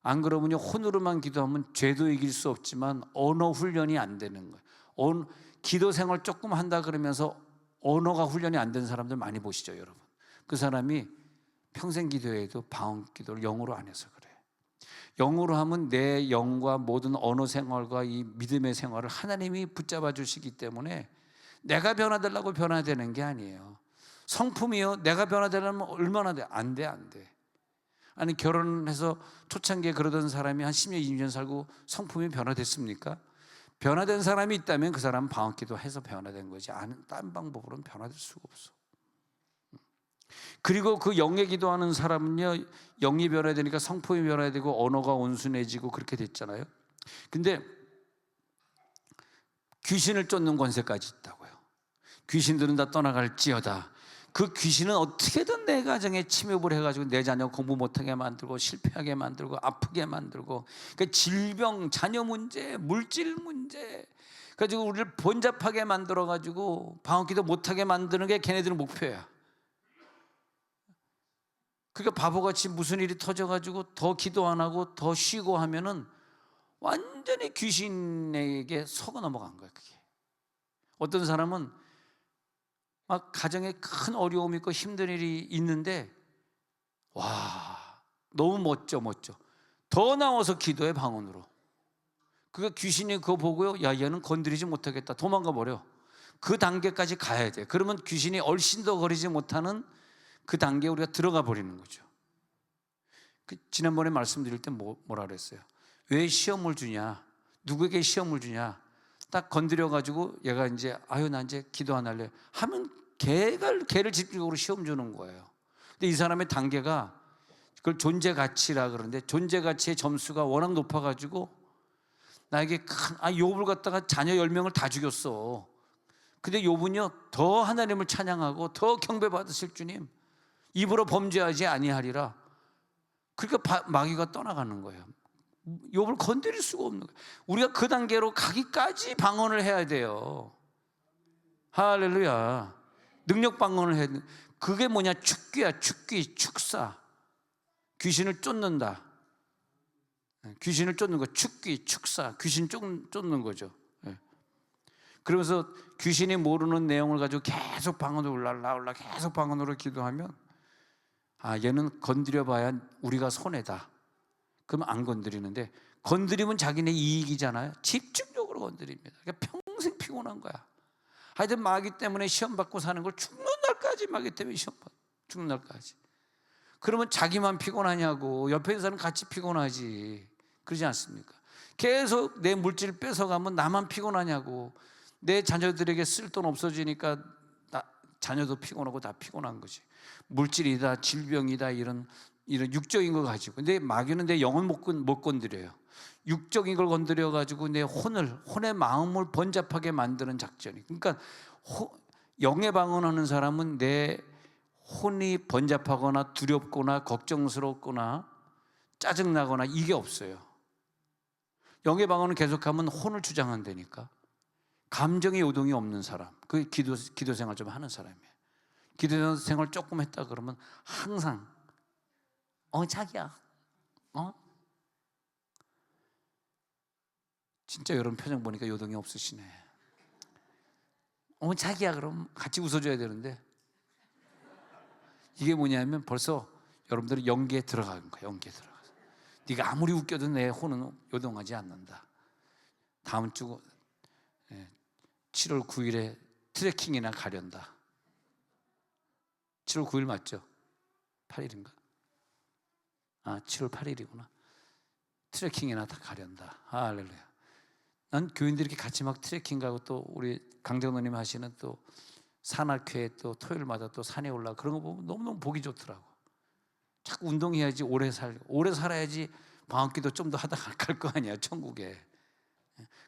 안 그러면요, 혼으로만 기도하면 죄도 이길 수 없지만 언어 훈련이 안 되는 거예요. 기도 생활 조금 한다 그러면서 언어가 훈련이 안 된 사람들 많이 보시죠, 여러분. 그 사람이 평생 기도해도 방언 기도를 영으로 안 해서 그래요. 영으로 하면 내 영과 모든 언어 생활과 이 믿음의 생활을 하나님이 붙잡아 주시기 때문에 내가 변화되려고 변화되는 게 아니에요. 성품이요, 내가 변화되려면 얼마나 돼? 안 돼, 안 돼. 아니, 결혼해서 초창기에 그러던 사람이 한 10년, 20년 살고 성품이 변화됐습니까? 변화된 사람이 있다면 그 사람은 방언 기도해서 변화된 거지, 다른 방법으로는 변화될 수가 없어. 그리고 그 영에 기도하는 사람은요, 영이 변화되니까 성품이 변화되고 언어가 온순해지고 그렇게 됐잖아요. 근데 귀신을 쫓는 권세까지 있다고요. 귀신들은 다 떠나갈지어다. 그 귀신은 어떻게든 내 가정에 침입을 해가지고 내 자녀 공부 못하게 만들고 실패하게 만들고 아프게 만들고, 그러니까 질병, 자녀 문제, 물질 문제 가지고 우리를 번잡하게 만들어가지고 방언기도 못하게 만드는 게 걔네들의 목표야. 그러니까 바보같이 무슨 일이 터져가지고 더 기도 안 하고 더 쉬고 하면은 완전히 귀신에게 속아 넘어간 거야, 그게. 어떤 사람은 막 가정에 큰 어려움이 있고 힘든 일이 있는데, 와, 너무 멋져. 더 나와서 기도해, 방언으로. 그러니까 귀신이 그거 보고요, 야, 얘는 건드리지 못하겠다, 도망가 버려. 그 단계까지 가야 돼. 그러면 귀신이 얼씬도 거리지 못하는 그 단계에 우리가 들어가 버리는 거죠. 지난번에 말씀드릴 때 뭐라 그랬어요? 왜 시험을 주냐? 누구에게 시험을 주냐? 딱 건드려가지고 얘가 이제 나 이제 기도 안 할래 하면 걔를 집중적으로 시험 주는 거예요. 근데 이 사람의 단계가, 그걸 존재 가치라 그러는데, 존재 가치의 점수가 워낙 높아가지고 나에게 욥을 갖다가 자녀 10명을 다 죽였어. 근데 욥은요, 더 하나님을 찬양하고 더 경배 받으실 주님, 입으로 범죄하지 아니하리라. 그러니까 마귀가 떠나가는 거예요. 욥을 건드릴 수가 없는 거예요. 우리가 그 단계로 가기까지 방언을 해야 돼요. 할렐루야. 능력 방언을 해야 돼. 그게 뭐냐? 축귀야, 축사. 귀신을 쫓는다. 귀신을 쫓는 거, 축귀, 축사. 귀신 쫓는 거죠. 그러면서 귀신이 모르는 내용을 가지고 계속 방언으로 올라 계속 방언으로 기도하면, 얘는 건드려봐야 우리가 손해다. 그러면 안 건드리는데, 건드리면 자기네 이익이잖아요. 집중적으로 건드립니다. 그러니까 평생 피곤한 거야. 하여튼 마귀 때문에 시험 받고 사는 걸 죽는 날까지, 마귀 때문에 시험 받고 죽는 날까지. 그러면 자기만 피곤하냐고, 옆에 있는 사람 같이 피곤하지. 그러지 않습니까? 계속 내 물질 뺏어가면 나만 피곤하냐고. 내 자녀들에게 쓸 돈 없어지니까 자녀도 피곤하고 다 피곤한 거지. 물질이다, 질병이다, 이런 육적인 걸 가지고. 근데 마귀는 내 영혼 못 건드려요. 육적인 걸 건드려 가지고 내 혼의 마음을 번잡하게 만드는 작전이. 그러니까 영의 방언하는 사람은 내 혼이 번잡하거나 두렵거나 걱정스럽거나 짜증나거나 이게 없어요. 영의 방언은 계속하면 혼을 주장한다니까. 감정의 요동이 없는 사람, 그 기도 생활 좀 하는 사람이에요. 기도 생활 조금 했다 그러면 항상 자기야, 진짜 여러분 표정 보니까 요동이 없으시네. 자기야, 그럼 같이 웃어줘야 되는데, 이게 뭐냐면 벌써 여러분들이 연기에 들어간 거야. 연기에 들어가서 네가 아무리 웃겨도 내 혼은 요동하지 않는다. 다음 주 7월 9일에 트레킹이나 가련다. 7월 9일 맞죠? 8일인가? 7월 8일이구나. 트레킹이나 다 가련다. 할렐루야. 난 교인들이 이렇게 같이 막 트레킹 가고, 또 우리 강정노님 하시는 또 산악회 또 토요일마다 또 산에 올라, 그런 거 보면 너무너무 보기 좋더라고. 자꾸 운동해야지 오래 살아야지 방학기도 좀 더 하다 갈 거 아니야, 천국에.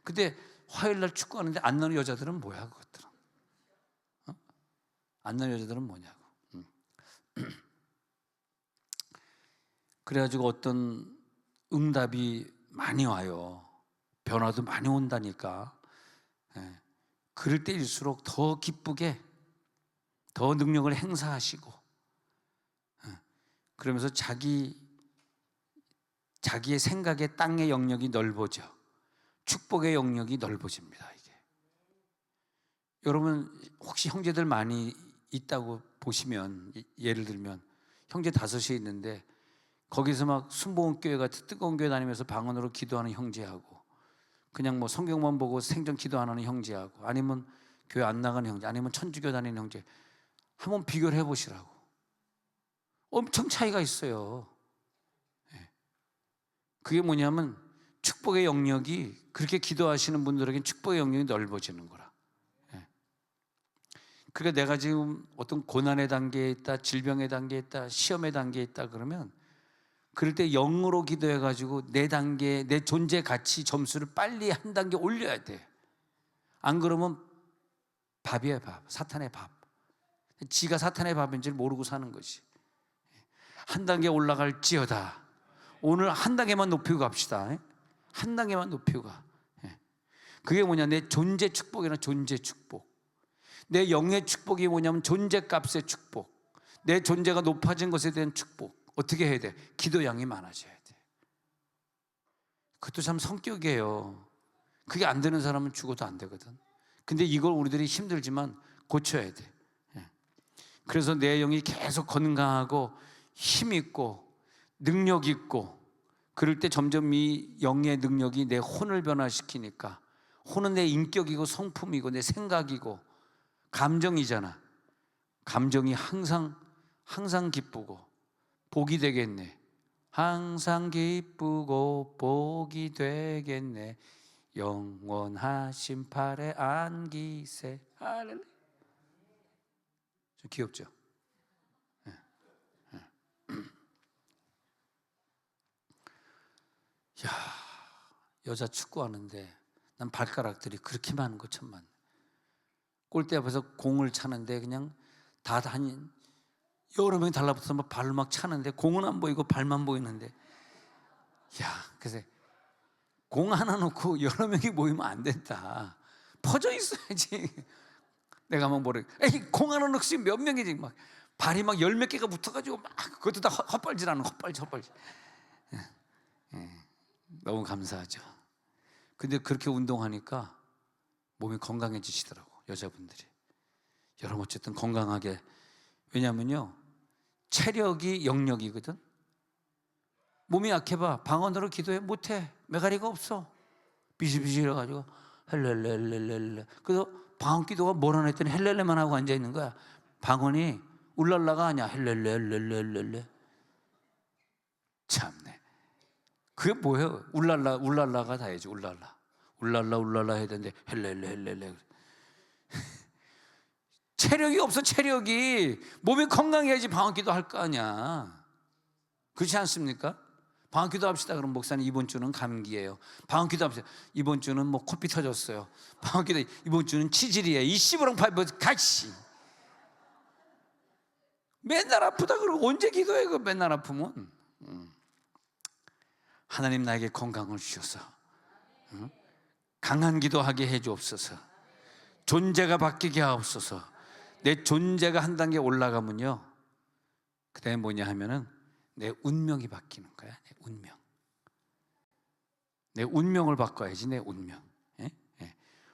근데 화요일날 축구하는데 안 나는 여자들은 뭐야, 그것들은? 안 나는 여자들은 뭐냐고. 그래가지고 어떤 응답이 많이 와요. 변화도 많이 온다니까. 그럴 때일수록 더 기쁘게, 더 능력을 행사하시고, 그러면서 자기의 생각의 땅의 영역이 넓어져. 축복의 영역이 넓어집니다. 이게. 여러분 혹시 형제들 많이 있다고 보시면, 예를 들면 형제 5이 있는데 거기서 막 순복음교회 같은 뜨거운 교회 다니면서 방언으로 기도하는 형제하고, 그냥 뭐 성경만 보고 생전 기도 안 하는 형제하고, 아니면 교회 안 나가는 형제, 아니면 천주교 다니는 형제, 한번 비교를 해보시라고. 엄청 차이가 있어요. 그게 뭐냐면 축복의 영역이, 그렇게 기도하시는 분들에겐 축복의 영역이 넓어지는 거라. 그러니까 내가 지금 어떤 고난의 단계에 있다, 질병의 단계에 있다, 시험의 단계에 있다 그러면, 그럴 때 영으로 기도해가지고 내 단계, 내 존재 가치 점수를 빨리 한 단계 올려야 돼. 안 그러면 밥이야, 밥. 사탄의 밥. 지가 사탄의 밥인 줄 모르고 사는 것이. 한 단계 올라갈지어다. 오늘 한 단계만 높이고 갑시다. 한 단계만 높이고 가. 그게 뭐냐, 내 존재 축복이나 존재 축복. 내 영의 축복이 뭐냐면 존재값의 축복. 내 존재가 높아진 것에 대한 축복. 어떻게 해야 돼? 기도량이 많아져야 돼. 그것도 참 성격이에요. 그게 안 되는 사람은 죽어도 안 되거든. 근데 이걸 우리들이 힘들지만 고쳐야 돼. 그래서 내 영이 계속 건강하고 힘있고 능력있고, 그럴 때 점점 이 영의 능력이 내 혼을 변화시키니까, 혼은 내 인격이고 성품이고 내 생각이고 감정이잖아. 감정이 항상 기쁘고 복이 되겠네. 항상 기쁘고 복이 되겠네. 영원하신 팔에 안기세. 할렐루야. 좀 귀엽죠? 야, 여자 축구하는데 난 발가락들이 그렇게 많은 거 처음 봤네. 골대 앞에서 공을 차는데 그냥 다 한 여러 명이 달라붙어서 막 발을 막 차는데 공은 안 보이고 발만 보이는데, 야, 그래서 공 하나 놓고 여러 명이 모이면 안 된다. 퍼져 있어야지. 내가 막 뭐래, 에이, 공 하나 놓고 몇 명이지, 막 발이 막 10몇 개가 붙어가지고 막, 그것도 다 헛발질하는 헛발질. 너무 감사하죠. 근데 그렇게 운동하니까 몸이 건강해지시더라고, 여자분들이. 여러분 어쨌든 건강하게. 왜냐면요, 체력이 영역이거든. 몸이 약해봐, 방언으로 기도해 못해. 메가리가 없어. 비실비실해가지고 헬렐렐렐렐레. 그래서 방언 기도가 뭐라 했더니 헬렐레만 하고 앉아있는 거야. 방언이 울랄라가 아니야. 헬렐렐렐렐레. 참네. 그게 뭐예요? 울랄라가 다 해야지. 울랄라 해야 되는데 헬렐레. 체력이 없어. 체력이. 몸이 건강해야지 방언기도 할 거 아니야. 그렇지 않습니까? 방언기도 합시다. 그럼 목사님 이번 주는 감기예요. 방언기도 합시다. 이번 주는 뭐 코피 터졌어요. 방언기도 이번 주는 치질이에요. 이 씨부렁 파이브 같이. 맨날 아프다 그러고 언제 기도해? 그 맨날 아프면. 하나님 나에게 건강을 주셔서 강한 기도하게 해주옵소서. 존재가 바뀌게 하옵소서. 내 존재가 한 단계 올라가면요, 그 다음에 뭐냐 하면은 내 운명이 바뀌는 거야. 내 운명. 내 운명을 바꿔야지. 내 운명.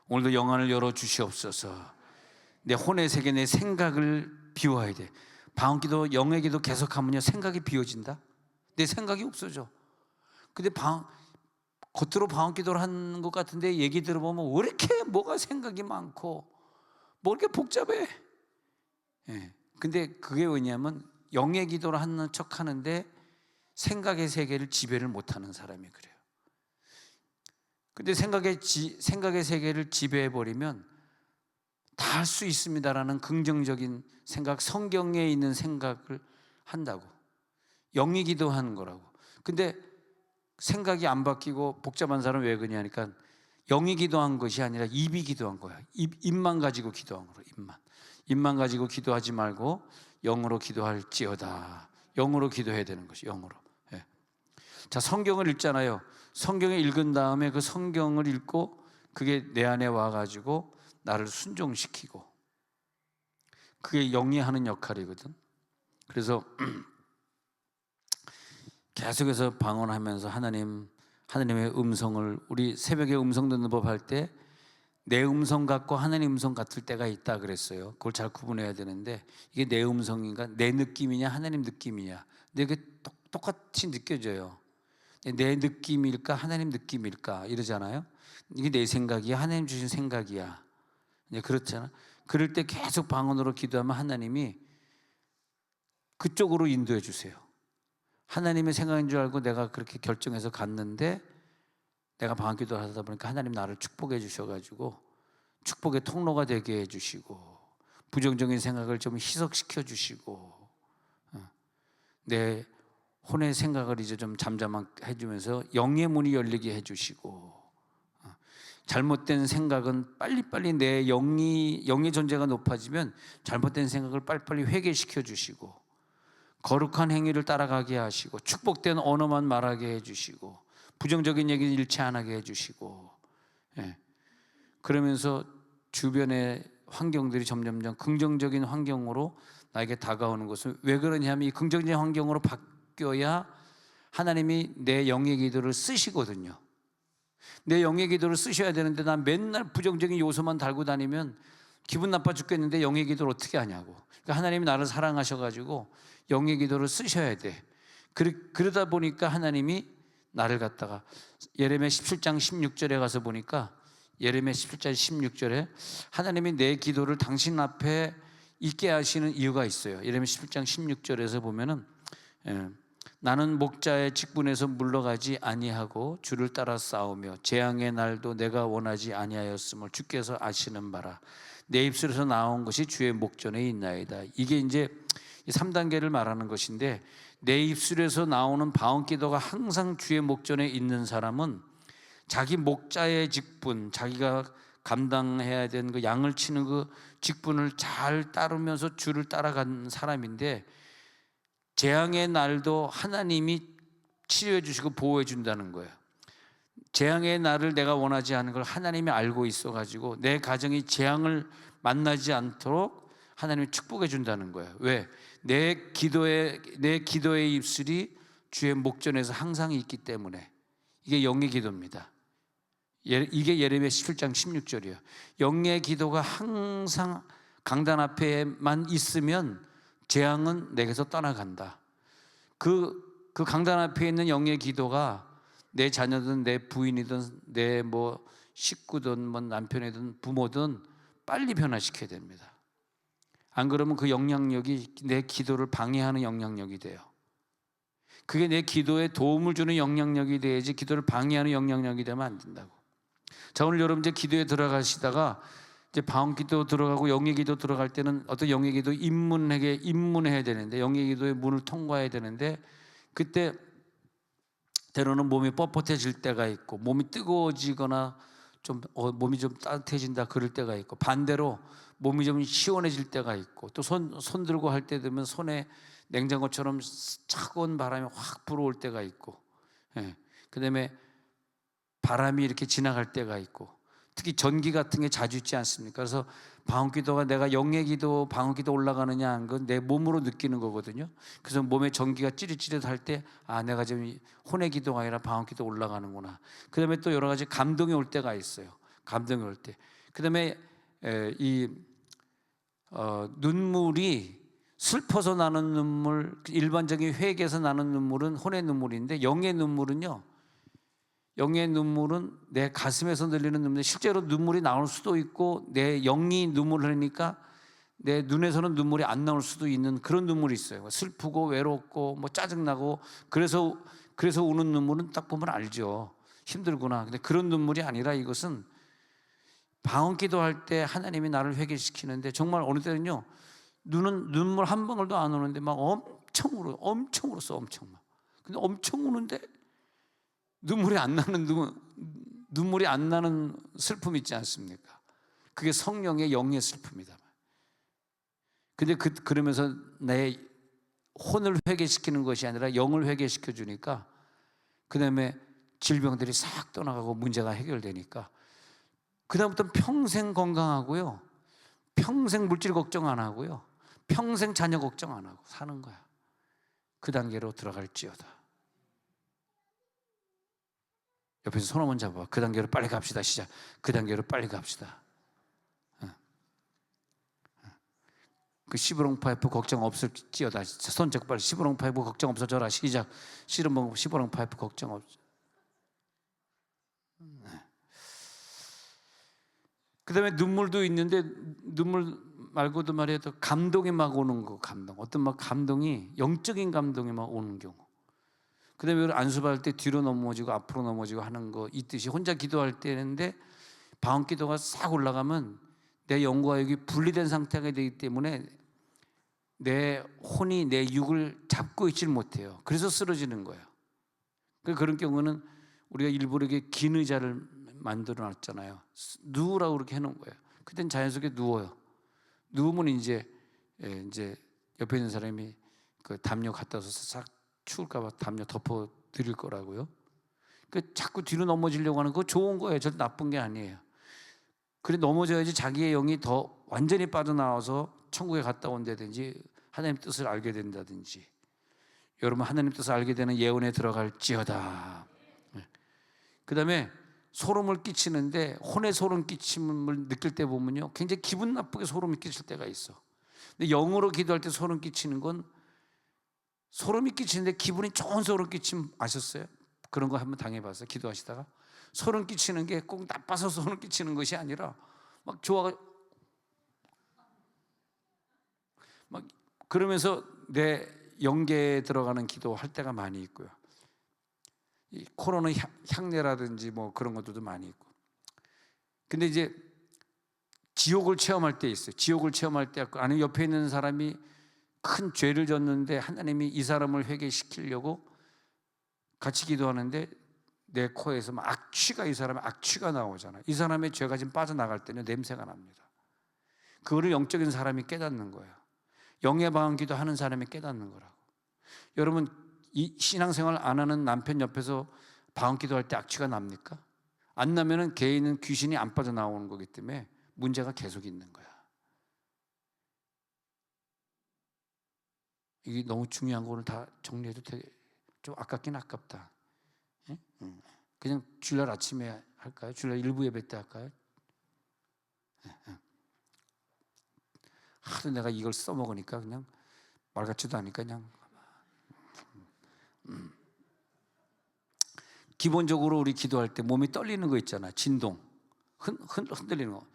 오늘도 영안을 열어주시옵소서. 내 혼의 세계, 내 생각을 비워야 돼. 방언기도, 영의 기도 계속하면요 생각이 비워진다. 내 생각이 없어져. 근데 겉으로 방언기도를 하는 것 같은데 얘기 들어보면 왜 이렇게 뭐가 생각이 많고 뭐 이렇게 복잡해. 예. 근데 그게 왜냐면 영의 기도를 하는 척 하는데 생각의 세계를 지배를 못하는 사람이 그래요. 근데 생각의 세계를 지배해버리면 다 할 수 있습니다라는 긍정적인 생각, 성경에 있는 생각을 한다고. 영이 기도하는 거라고. 근데 생각이 안 바뀌고 복잡한 사람은 왜 그러냐니까 영이 기도한 것이 아니라 입이 기도한 거야. 입만 가지고 기도한 거야. 입만 가지고 기도하지 말고 영으로 기도할지어다. 영으로 기도해야 되는 것이 영으로. 예. 자, 성경을 읽잖아요. 성경을 읽은 다음에 그 성경을 읽고 그게 내 안에 와가지고 나를 순종시키고, 그게 영이 하는 역할이거든. 그래서 계속해서 방언하면서 하나님의 음성을, 우리 새벽에 음성 듣는 법 할 때 내 음성 같고 하나님 음성 같을 때가 있다 그랬어요. 그걸 잘 구분해야 되는데 이게 내 음성인가 내 느낌이냐 하나님 느낌이냐, 근데 이게 똑같이 느껴져요. 내 느낌일까 하나님 느낌일까 이러잖아요. 이게 내 생각이야 하나님 주신 생각이야, 그렇잖아. 그럴 때 계속 방언으로 기도하면 하나님이 그쪽으로 인도해 주세요. 하나님의 생각인 줄 알고 내가 그렇게 결정해서 갔는데 내가 방언 기도를 하다 보니까 하나님 나를 축복해 주셔가지고 축복의 통로가 되게 해주시고 부정적인 생각을 좀 희석시켜 주시고 내 혼의 생각을 이제 좀 잠잠하게 해주면서 영의 문이 열리게 해주시고, 잘못된 생각은 빨리빨리 내 영의 존재가 높아지면 잘못된 생각을 빨리빨리 회개시켜 주시고, 거룩한 행위를 따라가게 하시고, 축복된 언어만 말하게 해주시고, 부정적인 얘기는 일치 안 하게 해주시고, 그러면서 주변의 환경들이 점점점 긍정적인 환경으로 나에게 다가오는 것은 왜 그러냐면 이 긍정적인 환경으로 바뀌어야 하나님이 내 영의 기도를 쓰시거든요. 내 영의 기도를 쓰셔야 되는데 난 맨날 부정적인 요소만 달고 다니면 기분 나빠 죽겠는데 영의 기도를 어떻게 하냐고. 그러니까 하나님이 나를 사랑하셔가지고 영의 기도를 쓰셔야 돼. 그러다 보니까 하나님이 나를 갖다가 예레미야 17장 16절에 가서 보니까 예레미야 17장 16절에 하나님이 내 기도를 당신 앞에 있게 하시는 이유가 있어요. 예레미야 17장 16절에서 보면은 나는 목자의 직분에서 물러가지 아니하고 주를 따라 싸우며 재앙의 날도 내가 원하지 아니하였음을 주께서 아시는 바라. 내 입술에서 나온 것이 주의 목전에 있나이다. 이게 이제 3단계를 말하는 것인데, 내 입술에서 나오는 방언 기도가 항상 주의 목전에 있는 사람은 자기 목자의 직분, 자기가 감당해야 되는 그 양을 치는 그 직분을 잘 따르면서 주를 따라가는 사람인데, 재앙의 날도 하나님이 치료해 주시고 보호해 준다는 거예요. 재앙의 날을 내가 원하지 않은 걸 하나님이 알고 있어 가지고 내 가정이 재앙을 만나지 않도록 하나님이 축복해 준다는 거예요. 왜? 내 기도의 입술이 주의 목전에서 항상 있기 때문에. 이게 영의 기도입니다. 이게 예레미야 17장 16절이에요. 영의 기도가 항상 강단 앞에만 있으면 재앙은 내게서 떠나간다. 그 강단 앞에 있는 영의 기도가 내 자녀든 내 부인이든 내 식구든 남편이든 부모든 빨리 변화시켜야 됩니다. 안 그러면 그 영향력이 내 기도를 방해하는 영향력이 돼요. 그게 내 기도에 도움을 주는 영향력이 돼야지 기도를 방해하는 영향력이 되면 안 된다고. 자, 오늘 여러분 이제 기도에 들어가시다가 이제 방언 기도 들어가고 영의 기도 들어갈 때는 어떤 영의 기도 입문해야 되는데, 영의 기도의 문을 통과해야 되는데, 그때 때로는 몸이 뻣뻣해질 때가 있고 몸이 뜨거워지거나 몸이 좀 따뜻해진다 그럴 때가 있고, 반대로 몸이 좀 시원해질 때가 있고, 또 손 들고 할 때 되면 손에 냉장고처럼 차가운 바람이 확 불어올 때가 있고, 그다음에 바람이 이렇게 지나갈 때가 있고, 특히 전기 같은 게 자주 있지 않습니까? 그래서 방언 기도가 내가 영의 기도, 방언 기도 올라가느냐 한 건 내 몸으로 느끼는 거거든요. 그래서 몸에 전기가 찌릿찌릿할 때 내가 지금 혼의 기도가 아니라 방언 기도 올라가는구나. 그다음에 또 여러 가지 감동이 올 때가 있어요. 감동이 올 때. 그다음에 눈물이 슬퍼서 나는 눈물, 일반적인 회개에서 나는 눈물은 혼의 눈물인데, 영의 눈물은요 영의 눈물은 내 가슴에서 들리는 눈물, 실제로 눈물이 나올 수도 있고 내 영이 눈물을 흘리니까 내 눈에서는 눈물이 안 나올 수도 있는 그런 눈물이 있어요. 슬프고 외롭고 뭐 짜증나고 그래서 우는 눈물은 딱 보면 알죠. 힘들구나. 근데 그런 눈물이 아니라 이것은 방언 기도할 때 하나님이 나를 회개시키는데 정말 어느 때는요 눈은 눈물 한 방울도 안 오는데 막 엄청 울어, 엄청 울었어, 엄청 막. 근데 엄청 우는데 눈물이 안 나는 슬픔이 있지 않습니까? 그게 성령의 영의 슬픔이다. 근데 그러면서 내 혼을 회개시키는 것이 아니라 영을 회개시켜 주니까 그 다음에 질병들이 싹 떠나가고 문제가 해결되니까 그 다음부터는 평생 건강하고요, 평생 물질 걱정 안 하고요, 평생 자녀 걱정 안 하고 사는 거야. 그 단계로 들어갈지어다. 옆에서 손 한번 잡아. 그 단계로 빨리 갑시다. 시작. 그 단계로 빨리 갑시다. 그 시브롱 파이프 걱정 없을지어다. 손 잡고 빨리 시브롱 파이프 걱정 없어져라. 시작. 시브롱 파이프 걱정 없어. 그 다음에 눈물도 있는데 눈물 말고도 말이야 또 감동이 막 오는 거. 감동. 어떤 막 감동이 영적인 감동이 막 오는 경우. 그 다음에 안수받을 때 뒤로 넘어지고 앞으로 넘어지고 하는 거 있듯이 혼자 기도할 때인데 방언 기도가 싹 올라가면 내 영과 육이 분리된 상태가 되기 때문에 내 혼이 내 육을 잡고 있질 못해요. 그래서 쓰러지는 거예요. 그런 경우는 우리가 일부러 이렇게 긴 의자를 만들어 놨잖아요. 누우라고 그렇게 해놓은 거예요. 그땐 자연스럽게 누워요. 누우면 이제 옆에 있는 사람이 그 담요 갖다 줘서 싹 추울까봐 담요 덮어 드릴 거라고요. 그 자꾸 뒤로 넘어지려고 하는 거 좋은 거예요. 절대 나쁜 게 아니에요. 그래 넘어져야지 자기의 영이 더 완전히 빠져나와서 천국에 갔다 온다든지 하나님 뜻을 알게 된다든지. 여러분 하나님 뜻을 알게 되는 예언에 들어갈지어다. 그 다음에 소름을 끼치는데 혼의 소름 끼침을 느낄 때 보면요 굉장히 기분 나쁘게 소름이 끼칠 때가 있어. 근데 영으로 기도할 때 소름 끼치는 건 소름이 끼치는데 기분이 좋은 소름 끼침 아셨어요? 그런 거 한번 당해봤어요? 기도하시다가 소름 끼치는 게 꼭 나빠서 소름 끼치는 것이 아니라 막 좋아가 막 그러면서 내 영계에 들어가는 기도할 때가 많이 있고요. 이 코로나 향내라든지 뭐 그런 것들도 많이 있고. 근데 이제 지옥을 체험할 때 있어요. 지옥을 체험할 때 아니면 옆에 있는 사람이 큰 죄를 졌는데 하나님이 이 사람을 회개시키려고 같이 기도하는데 내 코에서 막 악취가 이 사람의 악취가 나오잖아요. 이 사람의 죄가 지금 빠져나갈 때는 냄새가 납니다. 그거를 영적인 사람이 깨닫는 거예요. 영의 방언 기도하는 사람이 깨닫는 거라고. 여러분 이 신앙생활 안 하는 남편 옆에서 방언 기도할 때 악취가 납니까? 안 나면은 개인은 귀신이 안 빠져나오는 거기 때문에 문제가 계속 있는 거야. 이게 너무 중요한 거를 다 정리해도 되게 좀 아깝긴 아깝다. 예? 그냥 주일날 아침에 할까요? 주일날 일부 예배 때 할까요? 하도 내가 이걸 써먹으니까 그냥 말 같지도 않으니까 그냥 기본적으로 우리 기도할 때 몸이 떨리는 거 있잖아. 진동 흔들리는 거.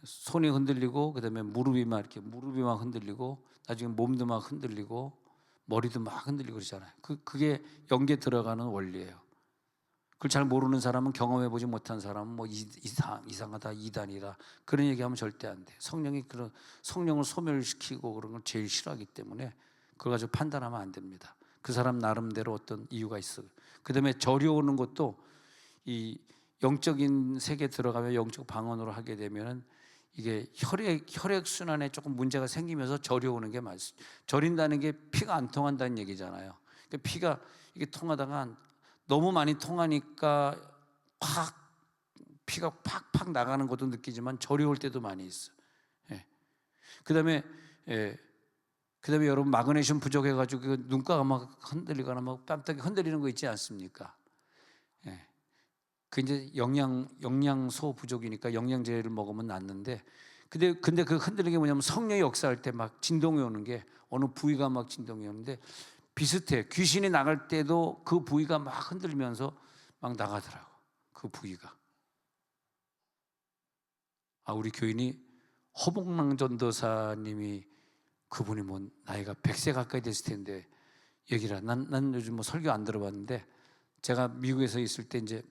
손이 흔들리고 그다음에 무릎이 막 흔들리고 나중에 몸도 막 흔들리고 머리도 막 흔들리고 그러잖아요. 그게 영계 들어가는 원리예요. 그걸 잘 모르는 사람은, 경험해보지 못한 사람은 뭐 이상하다, 이단이다 그런 얘기하면 절대 안 돼. 성령이 그런 성령을 소멸시키고 그런 걸 제일 싫어하기 때문에 그걸 가지고 판단하면 안 됩니다. 그 사람 나름대로 어떤 이유가 있어요. 그다음에 저려오는 것도 이 영적인 세계에 들어가면 영적 방언으로 하게 되면은 이게 혈액 순환에 조금 문제가 생기면서 저려오는 게 맞습니다. 저린다는 게 피가 안 통한다는 얘기잖아요. 그러니까 피가 이게 통하다가 너무 많이 통하니까 피가 팍팍 나가는 것도 느끼지만 저려올 때도 많이 있어요. 예. 그다음에 여러분 마그네슘 부족해가지고 눈가가 막 흔들리거나 막 뺨때기 흔들리는 거 있지 않습니까? 예. 그 이제 영양소 부족이니까 영양제를 먹으면 낫는데, 근데 그 흔들리는 게 뭐냐면 성령이 역사할 때 막 진동이 오는 게 어느 부위가 막 진동이 오는데 비슷해. 귀신이 나갈 때도 그 부위가 막 흔들리면서 막 나가더라고, 그 부위가. 우리 교인이 허복랑 전도사님이, 그분이 뭐 나이가 100세 가까이 됐을 텐데 얘기를 난 요즘 뭐 설교 안 들어봤는데, 제가 미국에서 있을 때 이제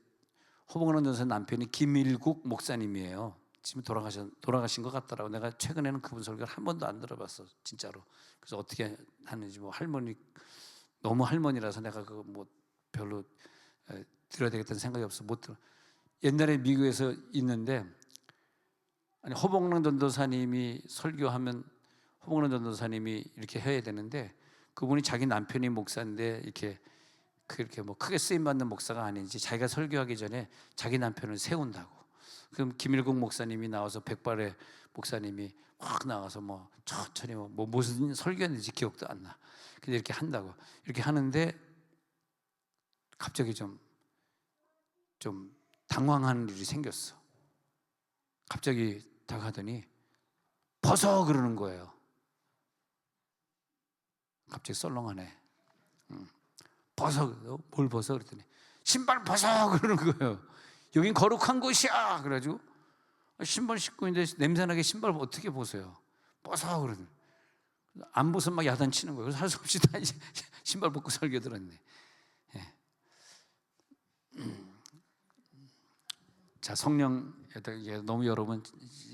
허복랑 전도사 남편이 김일국 목사님이에요. 지금 돌아가신 것 같더라고. 내가 최근에는 그분 설교를 한 번도 안 들어봤어, 진짜로. 그래서 어떻게 하는지, 뭐 할머니, 너무 할머니라서 내가 그거 뭐 별로 들어야 되겠다는 생각이 없어 못 들어. 옛날에 미국에서 있는데, 아니 허복랑 전도사님이 설교하면 허복랑 전도사님이 이렇게 해야 되는데, 그분이 자기 남편이 목사인데 이렇게 그렇게 뭐 크게 쓰임 받는 목사가 아닌지 자기가 설교하기 전에 자기 남편을 세운다고. 그럼 김일국 목사님이 나와서, 백발의 목사님이 확 나와서 뭐 천천히 뭐 무슨 설교했는지 기억도 안 나. 근데 이렇게 한다고. 이렇게 하는데 갑자기 좀 당황하는 일이 생겼어. 갑자기 다가더니 벗어 그러는 거예요. 갑자기 썰렁하네. 벗어. 뭘 벗어 그랬더니 신발 벗어 그러는 거예요. 여긴 거룩한 곳이야. 그래가지고 신발 신고 있는데 냄새나게 신발 어떻게 벗어요? 벗어 그러더니 안 벗으면 막 야단치는 거예요. 그래서 할 수 없이 다 신발 벗고 설교 들었네. 예. 자, 성령, 너무 여러분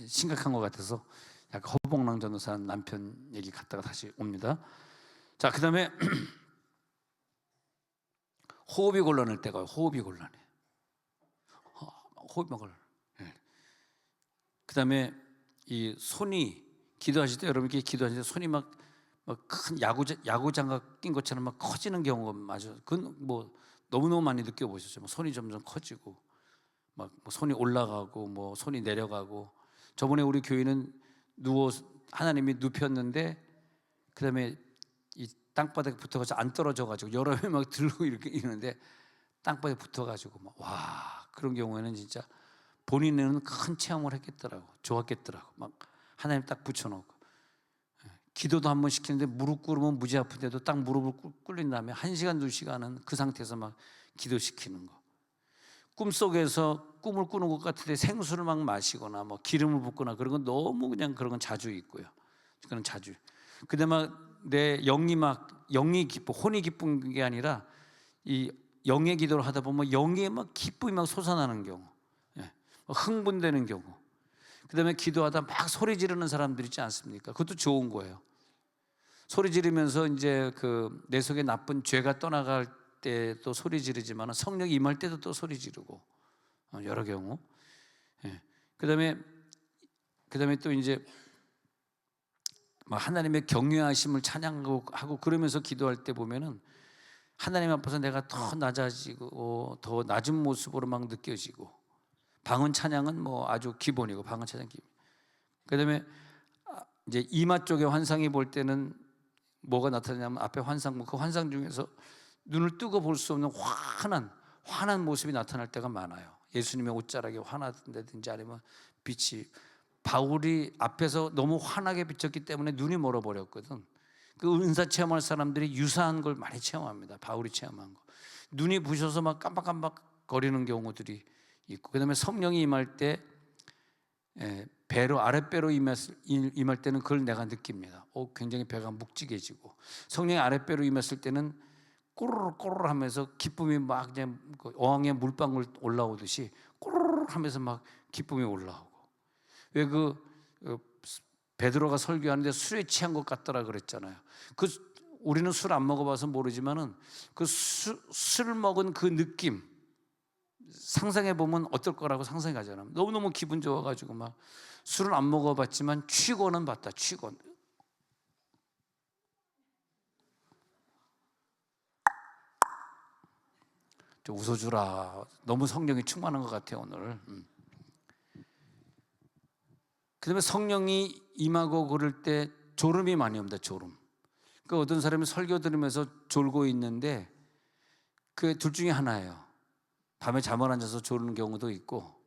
심각한 것 같아서 약간 허복랑 전도사 남편 얘기 갔다가 다시 옵니다. 자, 그 다음에 호흡이 곤란할 때가, 호흡이 곤란해. 호흡이 곤란. 예. 그 다음에 이 손이, 기도하실 때, 여러분 이렇게 기도하실 때 손이 막 큰 야구 장갑 낀 것처럼 막 커지는 경우가 맞아요. 그건 뭐 너무너무 많이 느껴보셨죠. 뭐 손이 점점 커지고, 막 뭐 손이 올라가고, 뭐 손이 내려가고. 저번에 우리 교회는 하나님이 눕혔는데, 그 다음에 이 땅바닥에 붙어가지고 안 떨어져가지고 여러 명 막 들고 이렇게 있는데 땅바닥에 붙어가지고 막, 와, 그런 경우에는 진짜 본인은 큰 체험을 했겠더라고. 좋았겠더라고. 막 하나님 딱 붙여놓고. 기도도 한번 시키는데 무릎 꿇으면 무지 아픈데도 딱 무릎을 꿇린 다음에 1시간, 2시간은 그 상태에서 막 기도시키는 거. 꿈속에서 꿈을 꾸는 것 같은데 생수를 막 마시거나 뭐 기름을 붓거나 그런 건 너무 그냥 그런 건 자주 있고요. 그런 자주. 근데 막 내 영이 기뻐, 혼이 기쁜 게 아니라 이 영의 기도를 하다 보면 영의 막 기쁨이 막 솟아나는 경우, 흥분되는 경우. 그다음에 기도하다 막 소리 지르는 사람들 있지 않습니까? 그것도 좋은 거예요. 소리 지르면서 이제 그 내 속에 나쁜 죄가 떠나갈 때도 소리 지르지만 성령이 임할 때도 또 소리 지르고, 여러 경우. 그다음에 또 이제 막 하나님의 경외하심을 찬양하고 그러면서 기도할 때 보면은 하나님 앞에서 내가 더 낮아지고 더 낮은 모습으로 막 느껴지고. 방언 찬양은 뭐 아주 기본이고, 방언 찬양 기본. 그다음에 이제 이마 쪽에 환상이 볼 때는 뭐가 나타나냐면 앞에 환상, 그 환상 중에서 눈을 뜨고 볼 수 없는 환한 모습이 나타날 때가 많아요. 예수님의 옷자락이 환하다든지 아니면 빛이, 바울이 앞에서 너무 환하게 비쳤기 때문에 눈이 멀어버렸거든. 그 은사 체험할 사람들이 유사한 걸 많이 체험합니다. 바울이 체험한 거. 눈이 부셔서 막 깜빡깜빡 거리는 경우들이 있고, 그다음에 성령이 임할 때 배로, 아랫배로 임할 때는 그걸 내가 느낍니다. 굉장히 배가 묵직해지고, 성령이 아랫배로 임했을 때는 꼬르르 꼬르르 하면서 기쁨이 막 그냥 어항에 물방울 올라오듯이 꼬르르 하면서 막 기쁨이 올라오고. 왜 베드로가 설교하는데 술에 취한 것 같더라 그랬잖아요. 우리는 술 안 먹어봐서 모르지만은 그 술 먹은 그 느낌 상상해 보면 어떨 거라고 상상이 가잖아요. 너무너무 기분 좋아가지고 막 술을 안 먹어봤지만 취고는 봤다. 취고. 좀 웃어주라. 너무 성령이 충만한 것 같아요 오늘. 그다음에 성령이 임하고 그럴 때 졸음이 많이 옵니다. 졸음. 그러니까 어떤 사람이 설교 들으면서 졸고 있는데 그 둘 중에 하나예요. 밤에 잠을 안 자서 졸는 경우도 있고,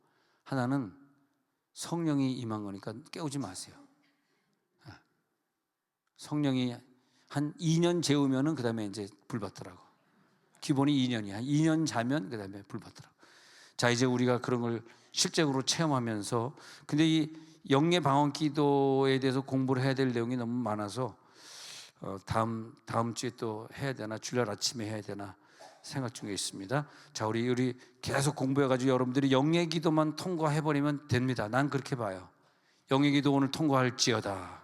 하나는 성령이 임한 거니까 깨우지 마세요. 성령이 한 2년 재우면은 그 다음에 이제 불 받더라고. 기본이 2년이야. 2년 자면 그다음에 불 받더라고. 자, 이제 우리가 그런 걸 실제로 체험하면서, 근데 이 영계 방언 기도에 대해서 공부를 해야 될 내용이 너무 많아서 다음 주에 또 해야 되나, 주일 아침에 해야 되나 생각 중에 있습니다. 자, 우리 계속 공부해가지고 여러분들이 영계 기도만 통과해버리면 됩니다. 난 그렇게 봐요. 영계 기도 오늘 통과할지어다.